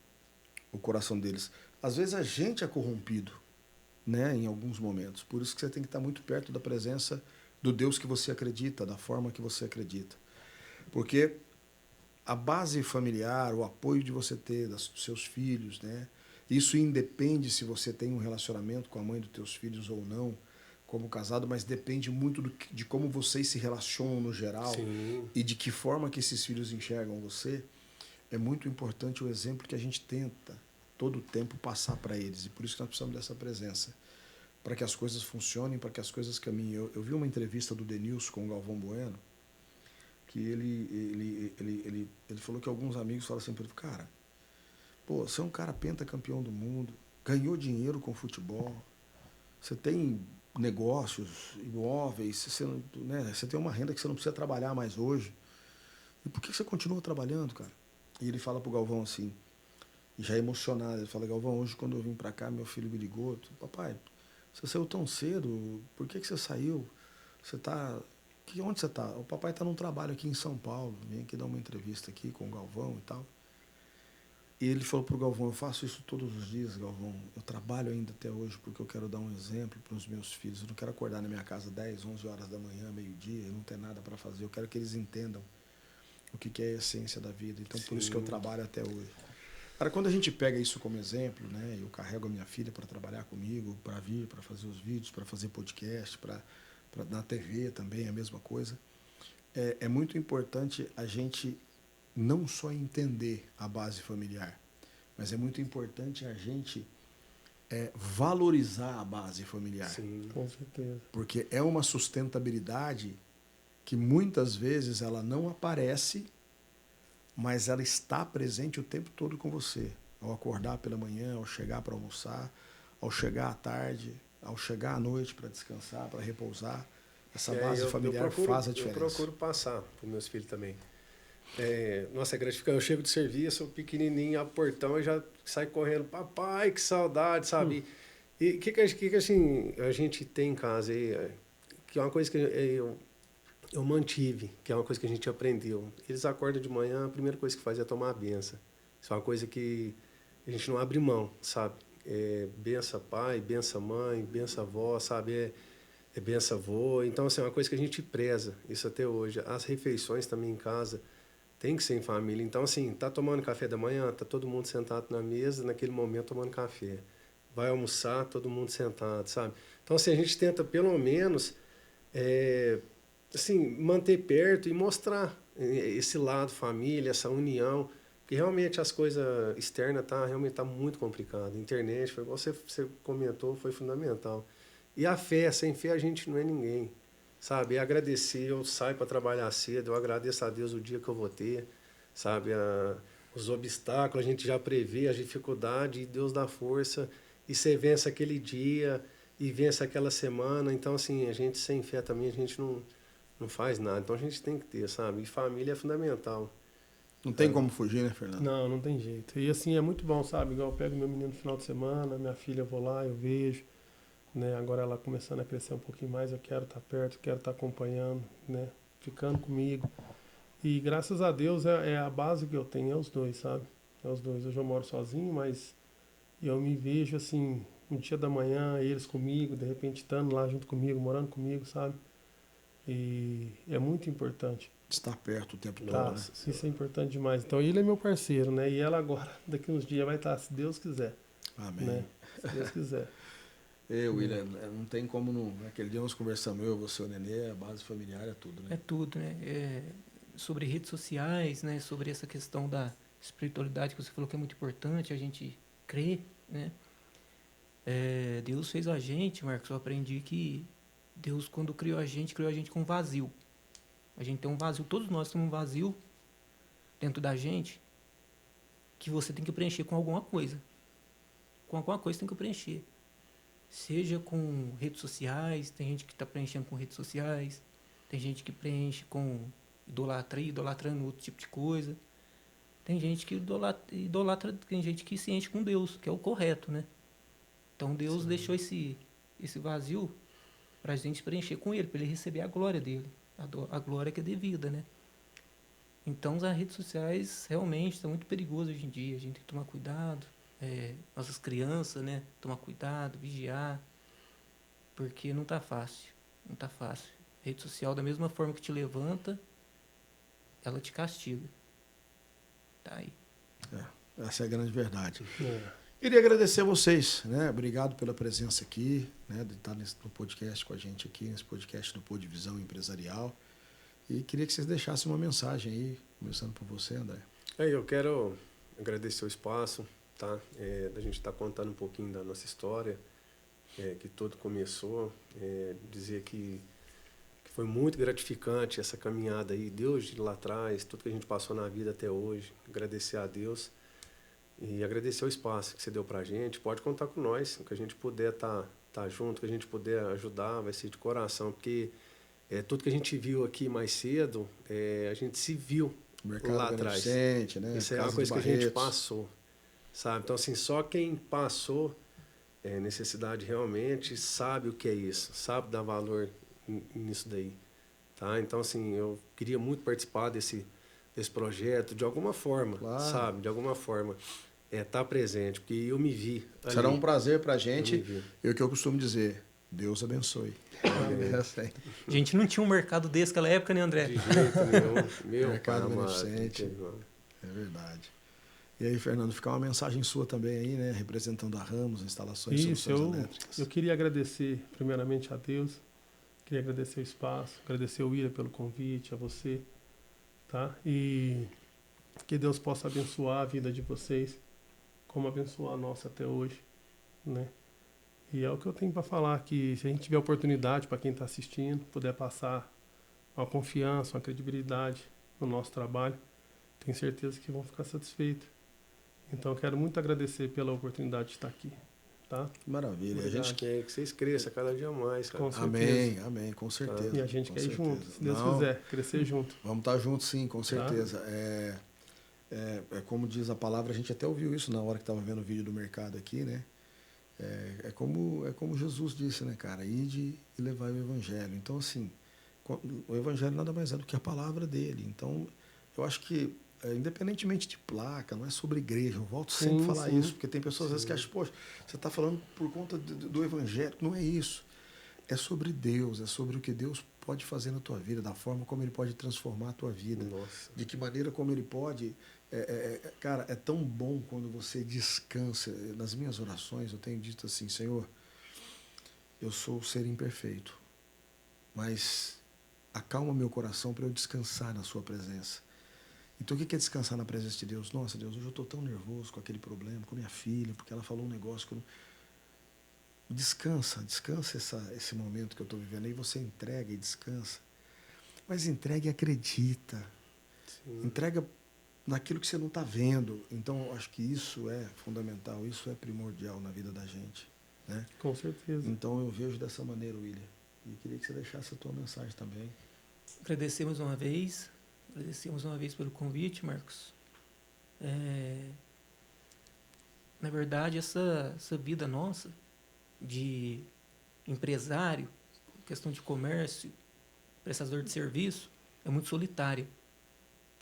o coração deles. Às vezes a gente é corrompido, né, em alguns momentos. Por isso que você tem que estar muito perto da presença do Deus que você acredita, da forma que você acredita. Porque a base familiar, o apoio de você ter dos seus filhos, né, isso independe se você tem um relacionamento com a mãe dos teus filhos ou não, como casado, mas depende muito de como vocês se relacionam no geral. Sim. E de que forma que esses filhos enxergam você. É muito importante o exemplo que a gente tenta todo o tempo passar para eles, e por isso que nós precisamos dessa presença, para que as coisas funcionem, para que as coisas caminhem. Eu vi uma entrevista do Denilson com o Galvão Bueno, que ele falou que alguns amigos falaram assim para ele: cara, pô, você é um cara pentacampeão do mundo, ganhou dinheiro com futebol, você tem negócios, imóveis, você tem uma renda que você não precisa trabalhar mais hoje, e por que você continua trabalhando, cara? E ele fala pro Galvão assim, já emocionado, ele fala: Galvão, hoje quando eu vim para cá, meu filho me ligou: papai, você saiu tão cedo, por que você saiu? Você tá... Onde você tá? O papai tá num trabalho aqui em São Paulo, vem aqui dar uma entrevista aqui com o Galvão e tal. E ele falou pro Galvão: eu faço isso todos os dias, Galvão, eu trabalho ainda até hoje porque eu quero dar um exemplo para os meus filhos, eu não quero acordar na minha casa 10, 11 horas da manhã, meio-dia, e não ter nada para fazer, eu quero que eles entendam o que é a essência da vida, então por isso que eu trabalho até hoje. Cara, quando a gente pega isso como exemplo, né, eu carrego a minha filha para trabalhar comigo, para vir, para fazer os vídeos, para fazer podcast, na TV também a mesma coisa, é muito importante a gente não só entender a base familiar, mas é muito importante a gente valorizar a base familiar. Sim. Com certeza. Porque é uma sustentabilidade que muitas vezes ela não aparece, mas ela está presente o tempo todo com você. Ao acordar pela manhã, ao chegar para almoçar, ao chegar à tarde, ao chegar à noite para descansar, para repousar. Essa base familiar faz a diferença. Eu procuro passar para os meus filhos também. Nossa, é gratificante. Eu chego de serviço, eu pequenininho, ao portão, e já saio correndo: papai, que saudade, sabe? E o que assim, a gente tem em casa aí, que é uma coisa que eu mantive, que é uma coisa que a gente aprendeu. Eles acordam de manhã, a primeira coisa que faz é tomar a benção. Isso é uma coisa que a gente não abre mão, sabe? Benção pai, benção mãe, benção avó, sabe? Benção avô. Então, assim, é uma coisa que a gente preza, isso até hoje. As refeições também em casa tem que ser em família. Então, assim, tá tomando café da manhã, tá todo mundo sentado na mesa, naquele momento tomando café. Vai almoçar, todo mundo sentado, sabe? Então, assim, a gente tenta, pelo menos, assim, manter perto e mostrar esse lado família, essa união, porque realmente as coisas externas realmente tá muito complicado. A internet, foi igual você comentou, foi fundamental. E a fé, sem fé a gente não é ninguém, sabe? E agradecer, eu saio para trabalhar cedo, eu agradeço a Deus o dia que eu vou ter, sabe? Os obstáculos a gente já prevê, as dificuldades, e Deus dá força, e você vence aquele dia e vence aquela semana. Então, assim, a gente sem fé também, a gente não faz nada. Então, a gente tem que ter, sabe? E família é fundamental. Não tem como fugir, né, Fernando? Não tem jeito. E assim, é muito bom, sabe? Igual eu pego meu menino no final de semana, minha filha, eu vou lá, eu vejo, né? Agora ela começando a crescer um pouquinho mais, eu quero estar perto, quero estar acompanhando, né? Ficando comigo. E graças a Deus é a base que eu tenho, é os dois, sabe? É os dois. Hoje eu moro sozinho, mas eu me vejo assim, um dia da manhã, eles comigo, de repente estando lá junto comigo, morando comigo, sabe? E é muito importante. Estar perto o tempo todo, Tá, né? isso é importante demais. Então ele é meu parceiro, né? E ela agora, daqui uns dias, vai estar, se Deus quiser. Amém. Né? Se Deus quiser. William, não tem como não. Aquele dia nós conversamos, você, o Nenê, a base familiar é tudo, né? É tudo, né? Sobre redes sociais, né? Sobre essa questão da espiritualidade que você falou que é muito importante, a gente crer, né? Deus fez a gente, Marcos, eu aprendi que Deus, quando criou a gente com vazio. A gente tem um vazio, todos nós temos um vazio dentro da gente que você tem que preencher com alguma coisa. Com alguma coisa tem que preencher. Seja com redes sociais, tem gente que está preenchendo com redes sociais, tem gente que preenche com idolatrando outro tipo de coisa. Tem gente que idolatra, tem gente que se enche com Deus, que é o correto, né? Então Deus deixou esse vazio para a gente preencher com Ele, para Ele receber a glória dele, a glória que é devida, né? Então as redes sociais realmente estão muito perigosas hoje em dia, a gente tem que tomar cuidado, nossas crianças, né? Tomar cuidado, vigiar, porque não está fácil, não está fácil. Rede social, da mesma forma que te levanta, ela te castiga. Tá aí. Essa é a grande verdade. É. Queria agradecer a vocês, né? Obrigado pela presença aqui, né? De estar no podcast com a gente aqui, nesse podcast do Podivisão Empresarial. E queria que vocês deixassem uma mensagem aí, começando por você, André. Eu quero agradecer o espaço, tá? Da gente estar contando um pouquinho da nossa história, que tudo começou, dizer que foi muito gratificante essa caminhada aí, Deus lá atrás, tudo que a gente passou na vida até hoje, agradecer a Deus e agradecer o espaço que você deu pra gente. Pode contar com nós, o que a gente puder tá junto, o que a gente puder ajudar, vai ser de coração, porque tudo que a gente viu aqui mais cedo, a gente se viu O mercado lá atrás. beneficente, né? Isso é Casa uma coisa de que a gente Barretos. passou, sabe? Então, assim, só quem passou necessidade realmente sabe o que é isso, sabe dar valor nisso daí, tá? Então, assim, eu queria muito participar desse projeto, de alguma forma, Claro. sabe? De alguma forma, tá presente, porque eu me vi ali. Será um prazer pra Eu gente. me vi. E o que eu costumo dizer, Deus abençoe. Essa aí. A gente não tinha um mercado desse naquela época, né, André? De jeito nenhum. Meu Mercado pai amado, beneficente. entendeu? É verdade. E aí, Fernando, ficar uma mensagem sua também aí, né? Representando a Ramos, instalações e Isso, soluções elétricas. eu queria agradecer primeiramente a Deus, queria agradecer o espaço, agradecer o Ira pelo convite, a você, tá? E que Deus possa abençoar a vida de vocês, como abençoar a nossa até hoje, né? E é o que eu tenho para falar, que se a gente tiver oportunidade para quem está assistindo, puder passar uma confiança, uma credibilidade no nosso trabalho, tenho certeza que vão ficar satisfeitos. Então, eu quero muito agradecer pela oportunidade de estar aqui, tá? Maravilha. A Obrigado. gente... Que vocês cresçam cada dia mais, cara. Com certeza. Amém, amém, com certeza. E a gente com quer ir certeza. junto, se Deus Não, quiser, crescer junto. Vamos estar juntos, sim, com certeza. É como diz a palavra, a gente até ouviu isso na hora que estava vendo o vídeo do mercado aqui, né? É como Jesus disse, né, cara? Ide e levai o evangelho. Então, assim, o evangelho nada mais é do que a palavra dele. Então, eu acho que, independentemente de placa, não é sobre igreja. Eu volto sempre a falar isso, porque tem pessoas às vezes que acham, poxa, você está falando por conta do evangelho. Não é isso. É sobre Deus, é sobre o que Deus pode fazer na tua vida, da forma como Ele pode transformar a tua vida. Nossa. De que maneira como Ele pode... cara, é tão bom quando você descansa. Nas minhas orações eu tenho dito assim, Senhor, eu sou o ser imperfeito, mas acalma meu coração para eu descansar na sua presença. Então o que é descansar na presença de Deus? Nossa, Deus, hoje eu estou tão nervoso com aquele problema, com minha filha, porque ela falou um negócio que eu não... Descansa esse momento que eu estou vivendo. Aí você entrega e descansa. Mas entrega e acredita. Sim. Entrega naquilo que você não está vendo. Então, eu acho que isso é fundamental, isso é primordial na vida da gente, né? Com certeza. Então, eu vejo dessa maneira, William. E queria que você deixasse a tua mensagem também. Agradecemos uma vez pelo convite, Marcos. Na verdade, essa vida nossa de empresário, questão de comércio, prestador de serviço, é muito solitária.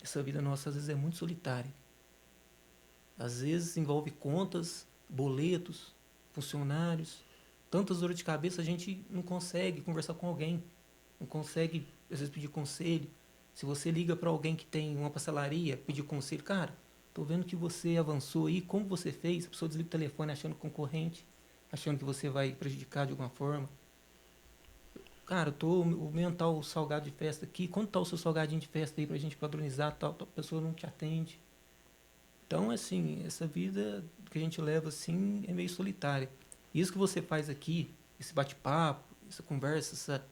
Essa vida nossa, às vezes, é muito solitária. Às vezes, envolve contas, boletos, funcionários. Tantas dores de cabeça, a gente não consegue conversar com alguém. Não consegue, às vezes, pedir conselho. Se você liga para alguém que tem uma pastelaria, pedir conselho, cara, tô vendo que você avançou aí, como você fez? A pessoa desliga o telefone achando concorrente, achando que você vai prejudicar de alguma forma. Cara, o meu tá o salgado de festa aqui, quanto tá o seu salgadinho de festa aí pra gente padronizar, tal pessoa não te atende. Então, assim, essa vida que a gente leva, assim, é meio solitária. Isso que você faz aqui, esse bate-papo, essa conversa,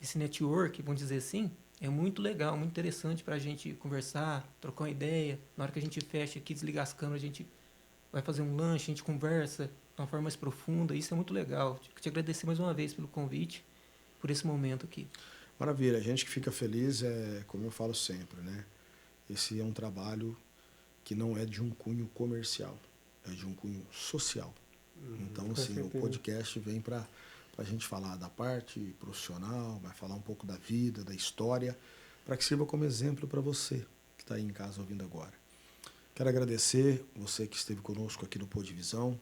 esse network, vamos dizer assim, é muito legal, muito interessante para a gente conversar, trocar uma ideia. Na hora que a gente fecha aqui, desligar as câmeras, a gente vai fazer um lanche, a gente conversa de uma forma mais profunda. Isso é muito legal. Quero te agradecer mais uma vez pelo convite, por esse momento aqui. Maravilha, a gente que fica feliz como eu falo sempre, né? Esse é um trabalho que não é de um cunho comercial, é de um cunho social. Então, assim, o podcast vem para a gente falar da parte profissional, vai falar um pouco da vida, da história, para que sirva como exemplo para você que está aí em casa ouvindo agora. Quero agradecer você que esteve conosco aqui no Podivisão.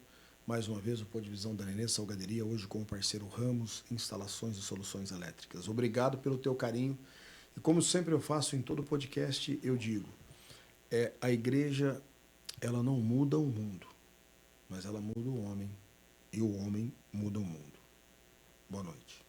Mais uma vez, o Podivisão da Nenê Salgaderia, hoje com o parceiro Ramos Instalações e Soluções Elétricas. Obrigado pelo teu carinho. E como sempre eu faço em todo podcast, eu digo, a igreja, ela não muda o mundo, mas ela muda o homem, e o homem muda o mundo. Boa noite.